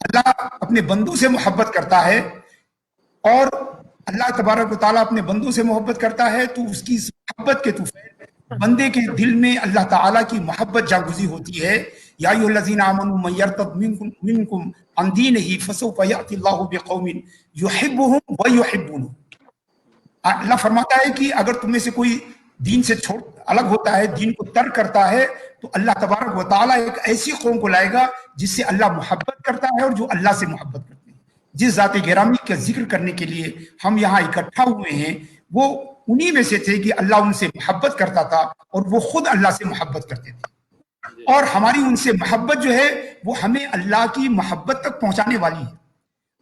اللہ اپنے بندوں سے محبت کرتا ہے، اور اللہ تبارک و تعالیٰ اپنے بندوں سے محبت کرتا ہے تو اس کی اس محبت کے توفیق بندے کے دل میں اللہ تعالیٰ کی محبت جاگزی ہوتی ہے. یا ایھا الذین آمنوا من یرتد منکم عن دینہ فسوف یأتی اللہ بقوم یحبهم ویحبونه. اللہ فرماتا ہے کہ اگر تم میں سے کوئی دین سے الگ ہوتا ہے، دین کو ترک کرتا ہے، تو اللہ تبارک و تعالیٰ ایک ایسی قوم کو لائے گا جس سے اللہ محبت کرتا ہے اور جو اللہ سے محبت کرتے ہیں. جس ذات گرامی کا ذکر کرنے کے لیے ہم یہاں اکٹھا ہوئے ہیں وہ انہی میں سے تھے کہ اللہ ان سے محبت کرتا تھا اور وہ خود اللہ سے محبت کرتے تھے. اور ہماری ان سے محبت جو ہے وہ ہمیں اللہ کی محبت تک پہنچانے والی ہے.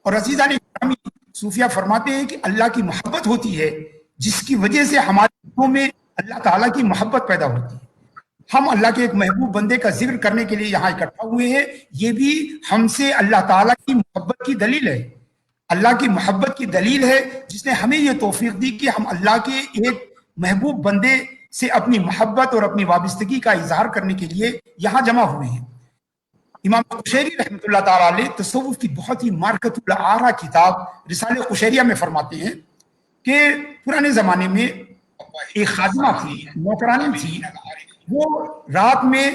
اور عزیزان گرامی، صوفیہ فرماتے ہیں کہ اللہ کی محبت ہوتی ہے جس کی وجہ سے ہمارے دلوں میں اللہ تعالیٰ کی محبت پیدا ہوتی ہے. ہم اللہ کے ایک محبوب بندے کا ذکر کرنے کے لیے یہاں اکٹھا ہوئے ہیں، یہ بھی ہم سے اللہ تعالیٰ کی محبت کی دلیل ہے. اللہ کی محبت کی دلیل ہے جس نے ہمیں یہ توفیق دی کہ ہم اللہ کے ایک محبوب بندے سے اپنی محبت اور اپنی وابستگی کا اظہار کرنے کے لیے یہاں جمع ہوئے ہیں۔ امام قشیری رحمۃ اللہ تعالیٰ علیہ تصوف کی بہت ہی مارکۃ العارہ کتاب رسالہ قشیریہ میں فرماتے ہیں کہ پرانے زمانے میں ایک خادمہ تھی، نوکرانی تھی، وہ رات میں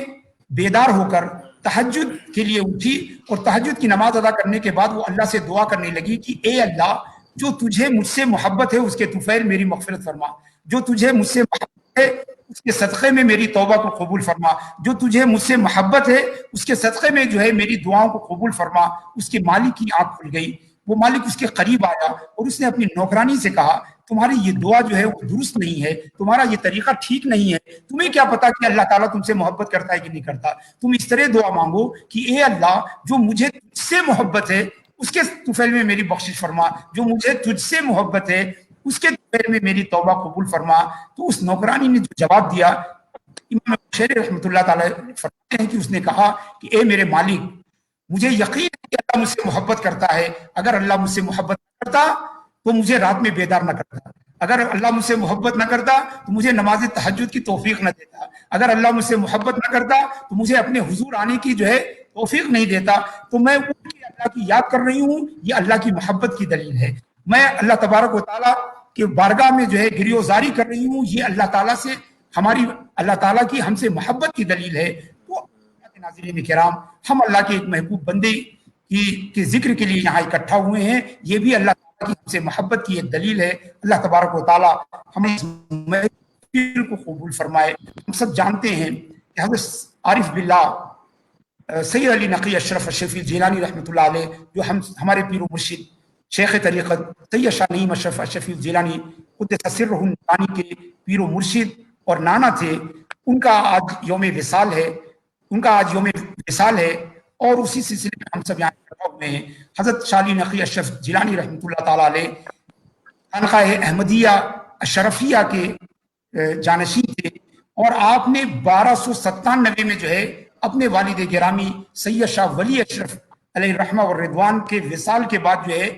بیدار ہو کر تہجد کے لیے اٹھی اور تہجد کی نماز ادا کرنے کے بعد وہ اللہ سے دعا کرنے لگی کہ اے اللہ، جو تجھے مجھ سے محبت ہے اس کے طفیل میری مغفرت فرما، جو تجھے مجھ سے محبت ہے اس کے صدقے میں میری توبہ کو قبول فرما، جو تجھے مجھ سے محبت ہے اس کے صدقے میں جو ہے میری دعاؤں کو قبول فرما۔ اس کے مالک کی آنکھ کھل گئی، وہ مالک اس کے قریب آیا اور اس نے اپنی نوکرانی سے کہا تمہاری یہ دعا جو ہے وہ درست نہیں ہے، تمہارا یہ طریقہ ٹھیک نہیں ہے، تمہیں کیا پتا کہ اللہ تعالیٰ تم سے محبت کرتا ہے کہ نہیں کرتا، تم اس طرح دعا مانگو کہ اے اللہ، جو مجھے تجھ سے محبت ہے اس کے طفیل میں میری بخشش فرما، جو مجھے تجھ سے محبت ہے اس کے طفیل میں میری توبہ قبول فرما۔ تو اس نوکرانی نے جو جواب دیا، امام قشیری رحمۃ اللہ تعالیٰ فرماتے ہیں کہ اس نے کہا کہ اے میرے مالک، مجھے یقین ہے کہ اللہ مجھ سے محبت کرتا ہے، اگر اللہ مجھ سے محبت نہ کرتا تو مجھے رات میں بیدار نہ کرتا، اگر اللہ مجھ سے محبت نہ کرتا تو مجھے نماز تہجد کی توفیق نہ دیتا، اگر اللہ مجھ سے محبت نہ کرتا تو مجھے اپنے حضور آنے کی جو ہے توفیق نہیں دیتا۔ تو میں اللہ کی یاد کر رہی ہوں، یہ اللہ کی محبت کی دلیل ہے، میں اللہ تبارک و تعالیٰ کے بارگاہ میں جو ہے گریوزاری کر رہی ہوں، یہ اللہ تعالیٰ سے ہماری، اللہ تعالیٰ کی ہم سے محبت کی دلیل ہے۔ تو ناظرین کرام، ہم اللہ کے ایک محبوب بندے کے ذکر کے لیے یہاں اکٹھا ہوئے ہیں، یہ بھی اللہ تعالیٰ کی ہم سے محبت کی ایک دلیل ہے۔ اللہ تبارک و تعالیٰ ہمیں اس محفل کو قبول فرمائے۔ ہم سب جانتے ہیں کہ حضرت عارف باللہ سید علی نقی اشرف الشفیع الجیلانی رحمۃ اللہ علیہ، جو ہمارے پیر و مرشد شیخ طریقت سید شاہ نعیم اشرف الشفیع الجیلانی قدس سرہ النورانی کے پیر و مرشد اور نانا تھے، ان کا آج یوم وصال ہے اور اسی سلسلے میں ہم سب یہاں اکٹھا ہوئے ہیں۔ حضرت شاہ علی نقی اشرف جیلانی رحمۃ اللہ تعالیٰ علیہ خانقاہ احمدیہ اشرفیہ کے جانشین تھے، اور آپ نے 1297 میں جو ہے اپنے والد گرامی سید شاہ ولی اشرف علیہ الرحمہ والرضوان کے وصال کے بعد جو ہے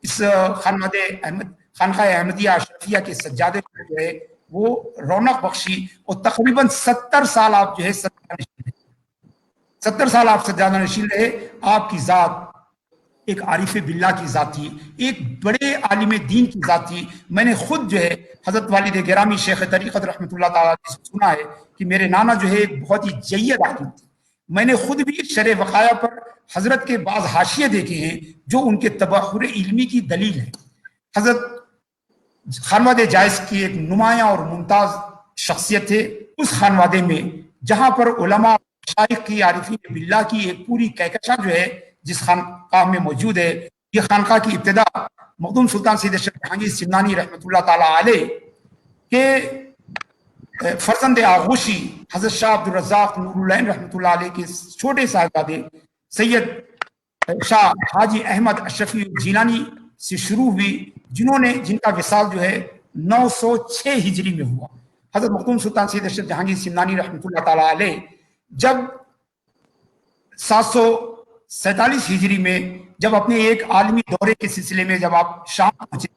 اس خانقاہ احمدیہ اشرفیہ کے سجادے کو جو ہے وہ رونق بخشی، اور تقریباً 70 سال آپ جو ہے 70 سال آپ سجادہ نشین رہے۔ آپ کی ذات ایک عارف باللہ کی ذات تھی، ایک بڑے عالم دین کی ذات تھی۔ میں نے خود جو ہے حضرت والد گرامی شیخ طریقت رحمۃ اللہ تعالیٰ سے سنا ہے کہ میرے نانا جو ہے ایک بہت ہی جید عالم تھے۔ میں نے خود بھی شرح وقایہ پر حضرت کے بعض حاشیے دیکھے ہیں جو ان کے تبحر علمی کی دلیل ہے۔ حضرت خانوادہ جائز کی ایک نمایاں اور ممتاز شخصیت تھے۔ اس خانوادے میں جہاں پر علماء مشائخ کی عارفین باللہ کی ایک پوری کہکشاں جو ہے جس خانقاہ میں موجود ہے، یہ خانقاہ کی ابتدا مخدوم سلطان سید اشرف جہانگیر سمنانی رحمۃ اللہ تعالیٰ علیہ کے فرزند آغوشی حضرت شاہ عبد الرزاق نور العین رحمۃ اللہ علیہ کے چھوٹے صاحبزادے سید شاہ حاجی احمد اشرفی جیلانی سے شروع ہوئی، جن کا وصال جو ہے 906 ہجری میں ہوا۔ حضرت مخدوم سلطان سید اشرف جہانگیر سمنانی رحمۃ اللہ تعالیٰ علیہ جب 747 ہجری میں جب اپنے ایک عالمی دورے کے سلسلے میں جب آپ شام پہنچے،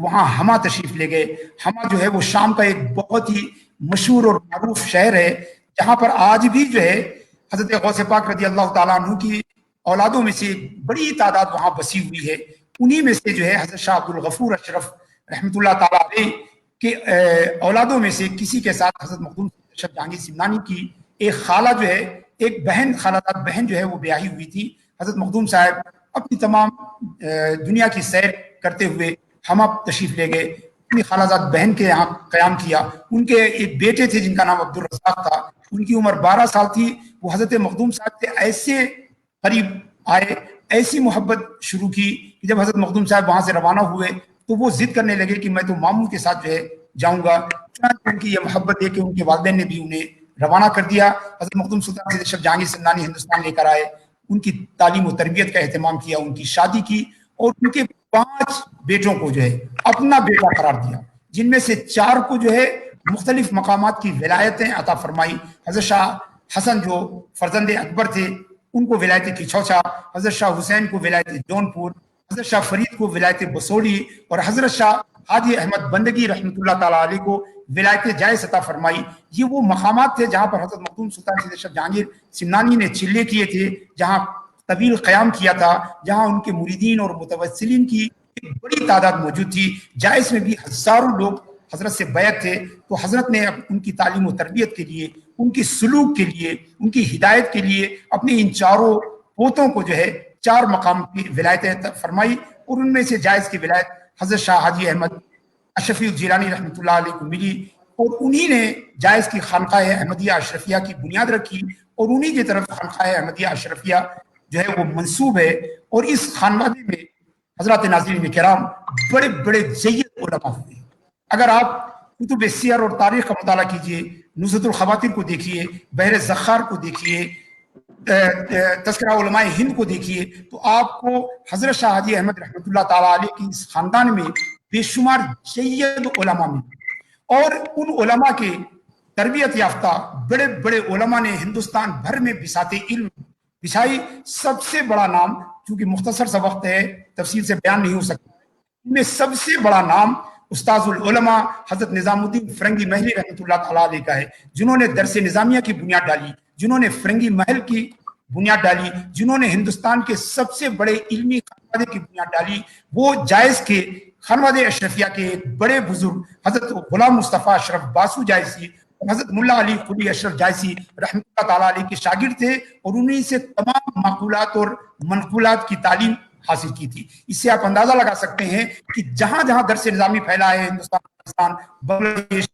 وہاں ہما تشریف لے گئے۔ ہما جو ہے وہ شام کا ایک بہت ہی مشہور اور معروف شہر ہے، جہاں پر آج بھی جو ہے حضرت غوث پاک رضی اللہ تعالیٰ عنہ کی اولادوں میں سے بڑی تعداد وہاں بسی ہوئی ہے۔ انہی میں سے جو ہے حضرت شاہ عبد الغفور اشرف رحمۃ اللہ تعالیٰ علیہ کے اولادوں میں سے کسی کے ساتھ حضرت مخدوم اشرف جہانگیر سمنانی کی ایک خالہ جو ہے، ایک بہن، خالہ داد بہن جو ہے وہ بیاہی ہوئی تھی۔ حضرت مخدوم صاحب اپنی تمام دنیا کی سیر کرتے ہوئے ہما تشریف لے گئے، اپنی خالہ زاد بہن کے یہاں قیام کیا۔ ان کے ایک بیٹے تھے جن کا نام عبد الرزاق تھا، ان کی عمر 12 سال تھی۔ وہ حضرت مخدوم صاحب سے ایسے قریب آئے، ایسی محبت شروع کی کہ جب حضرت مخدوم صاحب وہاں سے روانہ ہوئے تو وہ ضد کرنے لگے کہ میں تو ماموں کے ساتھ جو ہے جاؤں گا۔ چنانچہ ان کی یہ محبت ہے کہ ان کے والدین نے بھی انہیں روانہ کر دیا۔ حضرت مخدوم سلطان سید اشرف جہانگیر سمنانی ہندوستان لے کر آئے، ان کی تعلیم و تربیت کا اہتمام کیا، ان کی شادی کی، اور ان کے 5 بیٹوں کو جو ہے اپنا بیٹا قرار دیا، جن میں سے 4 کو جو ہے مختلف مقامات کی ولایتیں عطا فرمائی۔ حضرت شاہ حسن جو فرزند اکبر تھے ان کو ولایت کچھوچا، حضرت شاہ حسین کو ولایت جونپور، حضرت شاہ فرید کو ولایت بسوڑی اور حضرت شاہ حاجی احمد بندگی رحمۃ اللہ علیہ کو ولایت جائز عطا فرمائی. یہ وہ مقامات تھے جہاں پر حضرت مخدوم سلطان سید اشرف جہانگیر سمنانی نے چلے کیے تھے, جہاں طویل قیام کیا تھا, جہاں ان کے مریدین اور متوسلین کی ایک بڑی تعداد موجود تھی. جائز میں بھی ہزاروں لوگ حضرت سے بیعت تھے. تو حضرت نے ان کی تعلیم و تربیت کے لیے, ان کی سلوک کے لیے, ان کی ہدایت کے لیے اپنے ان چاروں پوتوں کو جو ہے 4 مقام کی ولایتیں فرمائی, اور ان میں سے جائز کی ولایت حضرت شاہ حاجی احمد اشرفی الجیلانی رحمۃ اللہ علیہ کو ملی, اور انہی نے جائز کی خانقاہ احمدیہ اشرفیہ کی بنیاد رکھی, اور انہی کی طرف خانقاہ احمدیہ اشرفیہ جو ہے وہ منسوب ہے. اور اس خانوادے میں حضرات ناظرین کرام بڑے بڑے جید علماء ہوئے. اگر آپ کتب سیر اور تاریخ کا مطالعہ کیجئے, نزہۃ الخواطر کو دیکھیے, بحر زخار کو دیکھیے, تذکرہ علماء ہند کو دیکھیے, تو آپ کو حضرت شاہ حاجی احمد رحمۃ اللہ تعالیٰ علیہ کی اس خاندان میں بے شمار جید علماء ملے. اور ان علماء کے تربیت یافتہ بڑے بڑے علماء نے ہندوستان بھر میں بساط علم بچھائی. سب سے بڑا نام, چونکہ مختصر سا وقت ہے تفصیل سے بیان نہیں ہو سکتا, ان میں سب سے بڑا نام استاذ العلماء حضرت نظام الدین فرنگی محلی رحمۃ اللہ تعالیٰ علیہ کا ہے, جنہوں نے درس نظامیہ کی بنیاد ڈالی, جنہوں نے فرنگی محل کی بنیاد ڈالی, جنہوں نے ہندوستان کے سب سے بڑے علمی خانوادے کی بنیاد ڈالی. وہ جائز کے خانوادے اشرفیہ کے ایک بڑے بزرگ حضرت غلام مصطفیٰ اشرف باسو جائسی اور حضرت ملا علی قلی اشرف جائسی رحمۃ اللہ تعالیٰ علیہ کے شاگرد تھے, اور انہی سے تمام معقولات اور منقولات کی تعلیم حاصل کی تھی. اس سے آپ اندازہ لگا سکتے ہیں کہ جہاں جہاں درس نظامی پھیلا ہے, ہندوستان, پاکستان, بنگلہ دیش,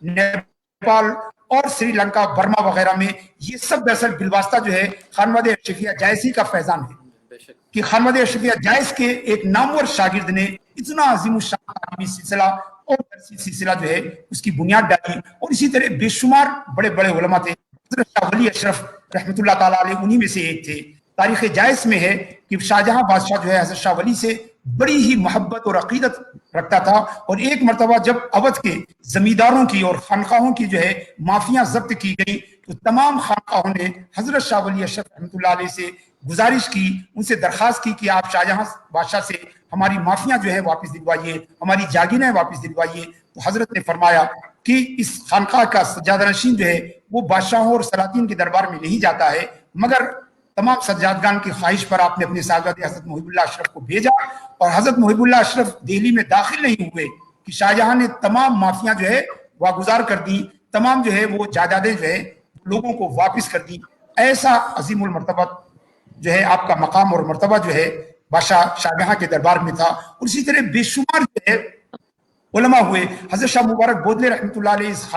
نیپال اور سری لنکا, برما وغیرہ میں, یہ سب دراصل بالواسطہ جو ہے خانوادہ اشرفیہ جائسی کا فیضان ہے. کہ خانوادہ اشرفیہ جائز کے ایک نامور شاگرد نے اتنا عظیم الشان تعلیمی سلسلہ اور درسی سلسلہ جو ہے اس کی بنیاد ڈالی. اور اسی طرح بے شمار بڑے بڑے علماء تھے. حضرت شاہ ولی اشرف رحمۃ اللہ تعالیٰ علیہ انہی میں سے ایک تھے. تاریخ جائز میں ہے کہ شاہجہاں بادشاہ جو ہے حضرت شاہ ولی سے بڑی ہی محبت اور عقیدت رکھتا تھا, اور ایک مرتبہ جب اودھ کے زمینداروں کی اور خانقاہوں کی جو ہے مافیاں ضبط کی گئی, تو تمام خانقاہوں نے حضرت شاہ ولی اشرف رحمۃ اللہ علیہ سے گزارش کی, ان سے درخواست کی کہ آپ شاہجہاں بادشاہ سے ہماری مافیاں جو ہے واپس دلوائیے, ہماری جاگیریں واپس دلوائیے. تو حضرت نے فرمایا کہ اس خانقاہ کا سجادہ نشین جو ہے وہ بادشاہوں اور سلاطین کے دربار میں نہیں جاتا ہے, مگر تمام سجادگان کی خواہش پر آپ نے اپنے ساگردے حضرت محب اللہ اشرف کو بھیجا, اور حضرت محب اللہ اشرف دہلی میں داخل نہیں ہوئے کہ شاہجہاں نے تمام مافیاں جو ہے واگزار کر دی, تمام جو ہے وہ جائیدادیں جو ہے لوگوں کو واپس کر دی. ایسا عظیم المرتبہ جو ہے آپ کا مقام اور مرتبہ جو ہے بادشاہ شاہجہاں کے دربار میں تھا. اور اسی طرح بے شمار جو ہے علماء ہوئے. حضرت شاہ مبارک بودلے رحمۃ اللہ علیہ اس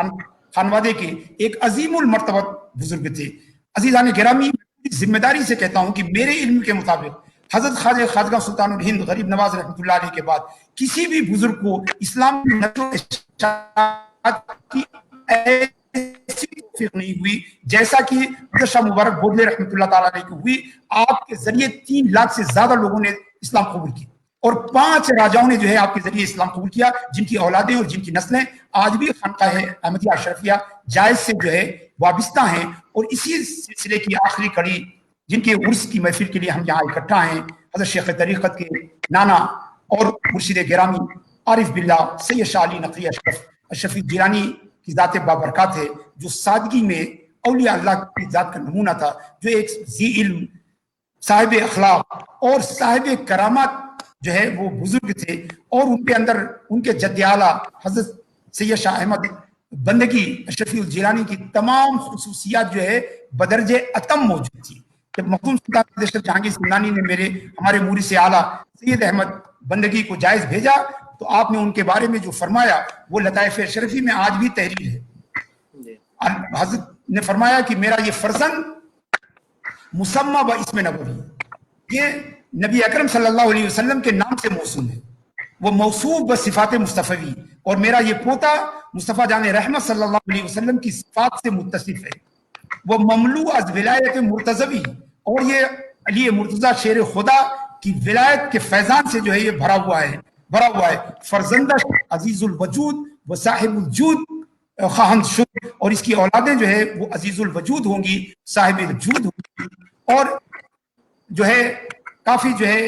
خانوادے کے ایک عظیم المرتبہ بزرگ تھے. عزیزان گرامی, ذمہ داری سے کہتا ہوں کہ میرے علم کے مطابق حضرت خواجہ خواجگاہ سلطان الہند غریب نواز رحمۃ اللہ علیہ کے بعد کسی بھی بزرگ کو اسلام کی نشر و اشاعت کی ایسی توفیق نہیں ہوئی جیسا کہ حضرت شاہ مبارک بودلے رحمۃ اللہ تعالیٰ علیہ کو ہوئی. آپ کے ذریعے 3 لاکھ سے زیادہ لوگوں نے اسلام قبول کی, اور 5 راجاؤں نے جو ہے آپ کے ذریعے اسلام قبول کیا, جن کی اولادیں اور جن کی نسلیں آج بھی خانقاہ احمدیہ اشرفیہ جائز سے جو ہے وابستہ ہیں. اور اسی سلسلے کی آخری کڑی جن کے عرس کی محفل کے لیے ہم یہاں اکٹھا ہیں, حضرت شیخ طریقت کے نانا اور مرشد گرامی عارف باللہ سید شاہ علی نقوی اشرفی جیلانی کی ذات بابرکات ہے, جو سادگی میں اولیاء اللہ کی ذات کا نمونہ تھا, جو ایک ذی علم, صاحب اخلاق اور صاحب کرامات جو ہے وہ بزرگ تھے. اور ان کے اندر ان کے جد اعلیٰ حضرت سید شاہ احمد بندگی اشرفی الجیلانی کی تمام خصوصیات جو ہے بدرج اتم موجود تھی. جب مخدوم سلطان اشرف جہانگیر سمنانی نے ہمارے مورث اعلیٰ سید احمد بندگی کو جائز بھیجا, تو آپ نے ان کے بارے میں جو فرمایا وہ لطائف اشرفی میں آج بھی تحریر ہے. حضرت نے فرمایا کہ میرا یہ فرزند مسمى و اسم نبوی, یہ نبی اکرم صلی اللہ علیہ وسلم کے نام سے موسوم ہے, وہ موصوف بصفات مصطفی, اور میرا یہ پوتا مصطفیٰ جان رحمت صلی اللہ علیہ وسلم کی صفات سے متصف ہے, وہ مملو از ولایت مرتضوی, اور یہ علی مرتضیٰ شیر خدا کی ولایت کے فیضان سے جو ہے یہ بھرا ہوا ہے. فرزندہ عزیز الوجود و صاحب الجود خواہند شد, اور اس کی اولادیں جو ہے وہ عزیز الوجود ہوں گی, صاحب الجود ہوں گی, اور جو ہے کافی جو ہے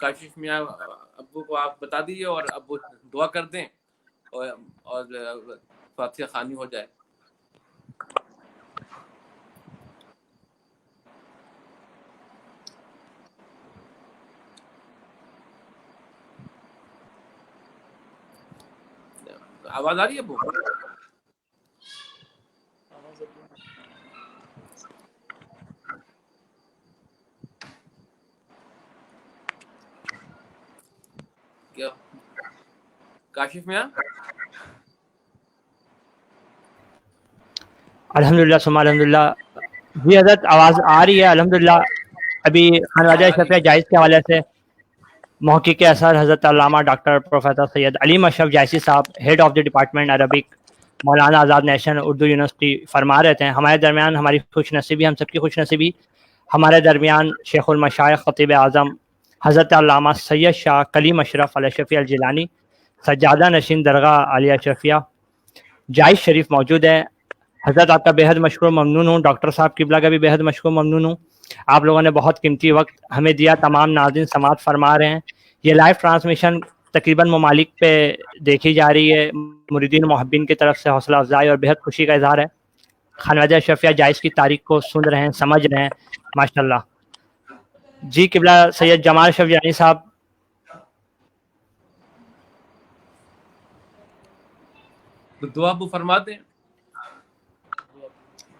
کاشف میاں ابو کو آپ بتا دیجیے اور ابو دعا کر دیں اور فاتحہ خوانی ہو جائے. آواز آ رہی ہے ابو؟ کیا کاشف میاں؟ الحمدللہ ثم الحمدللہ. جی حضرت آواز آ رہی ہے الحمدللہ. ابھی خانوادہ اشرفیہ جائز کے حوالے سے محقق اثر حضرت علامہ ڈاکٹر پروفیسر سید علیم اشرف جائزی صاحب head of the department Arabic Maulana Azad national Urdu university فرما رہے تھے ہمارے درمیان ہماری خوش نصیبی، ہم سب کی خوش نصیبی، ہمارے درمیان شیخ المشائخ خطیب اعظم حضرت علامہ سید شاہ کلیم اشرف علیہ شفیع الجیلانی سجادہ نشین درگاہ عالیہ اشرفیہ جائز شریف موجود ہے. حضرت آپ کا بے حد مشکور ممنون ہوں، ڈاکٹر صاحب قبلہ کا بھی بے حد مشکور ممنون ہوں. آپ لوگوں نے بہت قیمتی وقت ہمیں دیا. تمام ناظرین سماعت فرما رہے ہیں. یہ لائیو ٹرانسمیشن تقریباً ممالک پہ دیکھی جا رہی ہے. مریدین محبین کی طرف سے حوصلہ افزائی اور بےحد خوشی کا اظہار ہے. خانوادہ اشرفیہ جائز کی تاریخ کو سن رہے ہیں، سمجھ رہے ہیں، ماشاءاللہ. جی قبلہ سید جمال اشرف جانی صاحب. دعا ابو فرما دیں.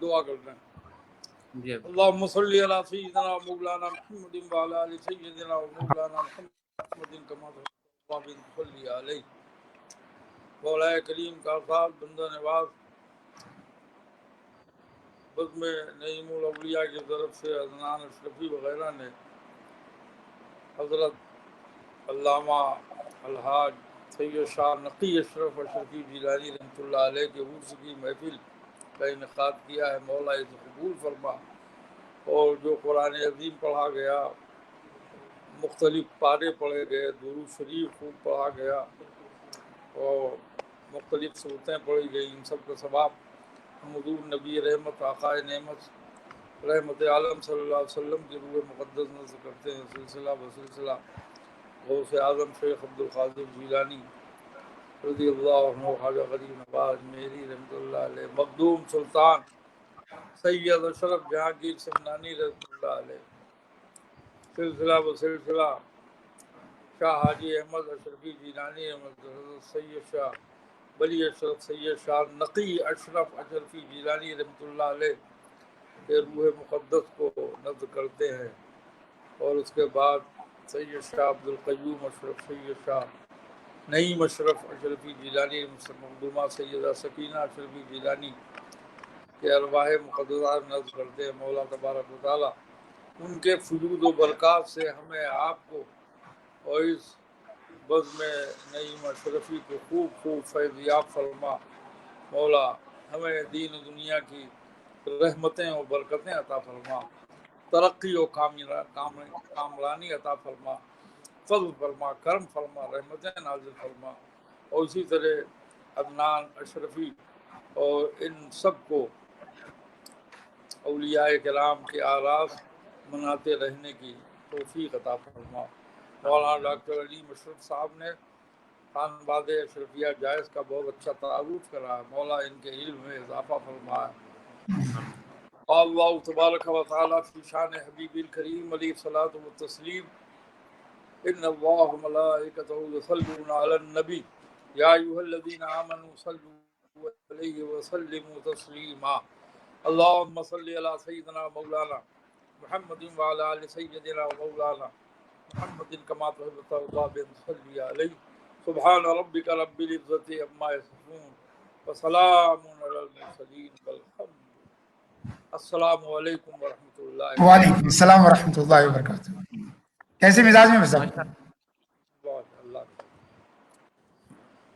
دعا کرتے ہیں. جی اللهم صل على سيدنا مولانا محمد وعلى ال سيدنا مولانا محمد كما صلى عليه مولا کریم کا صاحب بندہ نواز بزم نعیم الاولیاء کی طرف سے عدنان اشرفی وغیرہ نے حضرت علامہ الحاج سید شاہ نقی اشرف اشرفی جیلانی رحمۃ اللہ علیہ کے عرس کی محفل کا انعقاد کیا ہے. مولا اسے قبول فرما. اور جو قرآن عظیم پڑھا گیا، مختلف پارے پڑھے گئے، درود شریف خوب پڑھا گیا اور مختلف صورتیں پڑھی گئی، ان سب کا ثواب حضور نبی رحمت آقا نعمت رحمت عالم صلی اللہ علیہ وسلم کی روح مقدس نذر کرتے ہیں. سلسلہ بسلسلہ غوث اعظم شیخ عبد القادر جیلانی رضی اللہ عنہ، خواجہ غریب نواز میری رحمۃ اللہ علیہ، مخدوم سلطان سید اشرف جہانگیر سمنانی رحمۃ اللہ علیہ، سلسلہ بسلسلہ شاہ حاجی احمد اشرفی جیلانی رحمۃ اللہ، سید شاہ ولی اشرف سید شاہ نقی اشرف اشرفی جیلانی رحمۃ اللہ علیہ کے روح مقدس کو نذر کرتے ہیں. اور اس کے بعد سید شاہ عبد القیوم اشرف سید شاہ نعیم اشرف اشرفی جیلانی مخدومہ سیدہ سکینہ اشرفی جیلانی کے ارواح مقدسات نذر کرتے ہیں. مولا تبارک و تعالیٰ ان کے فضول و برکات سے ہمیں آپ کو اور اس بزم نعیم اشرفی کو خوب خوب فیضیاب فرما. مولا ہمیں دین و دنیا کی رحمتیں اور برکتیں عطا فرما، ترقی و کامرانی عطا فرما، فضل فرما، کرم فرما، رحمتیں نازل فرما. اور اسی طرح عدنان اشرفی اور ان سب کو اولیاء کرام کے آراز مناتے رہنے کی توفیق عطا فرما. مولانا ڈاکٹر علیم اشرف صاحب نے خانواد اشرفیہ جائز کا بہت اچھا تعارف کرا ہے. مولا ان کے علم میں اضافہ فرمائے. اللہ تبارک و تعالی فی شان حبیب الکریم علیہ الصلوۃ والتسلیم. ان اللہ ملائکتہ یصلون علی النبی یا ایھا الذین آمنوا صلوا علیہ وسلموا تسلیما. اللهم صل علی سیدنا مولانا محمد وعلی آل سیدنا مولانا محمد کما تحب وترضى صلی علیہ. سبحان ربک رب العزۃ عما یصفون وسلام علی المرسلین والحمد. السلام علیکم ورحمۃ اللہ. وعلیکم السلام ورحمۃ اللہ وبرکاتہ. کیسے مزاج میں بسا؟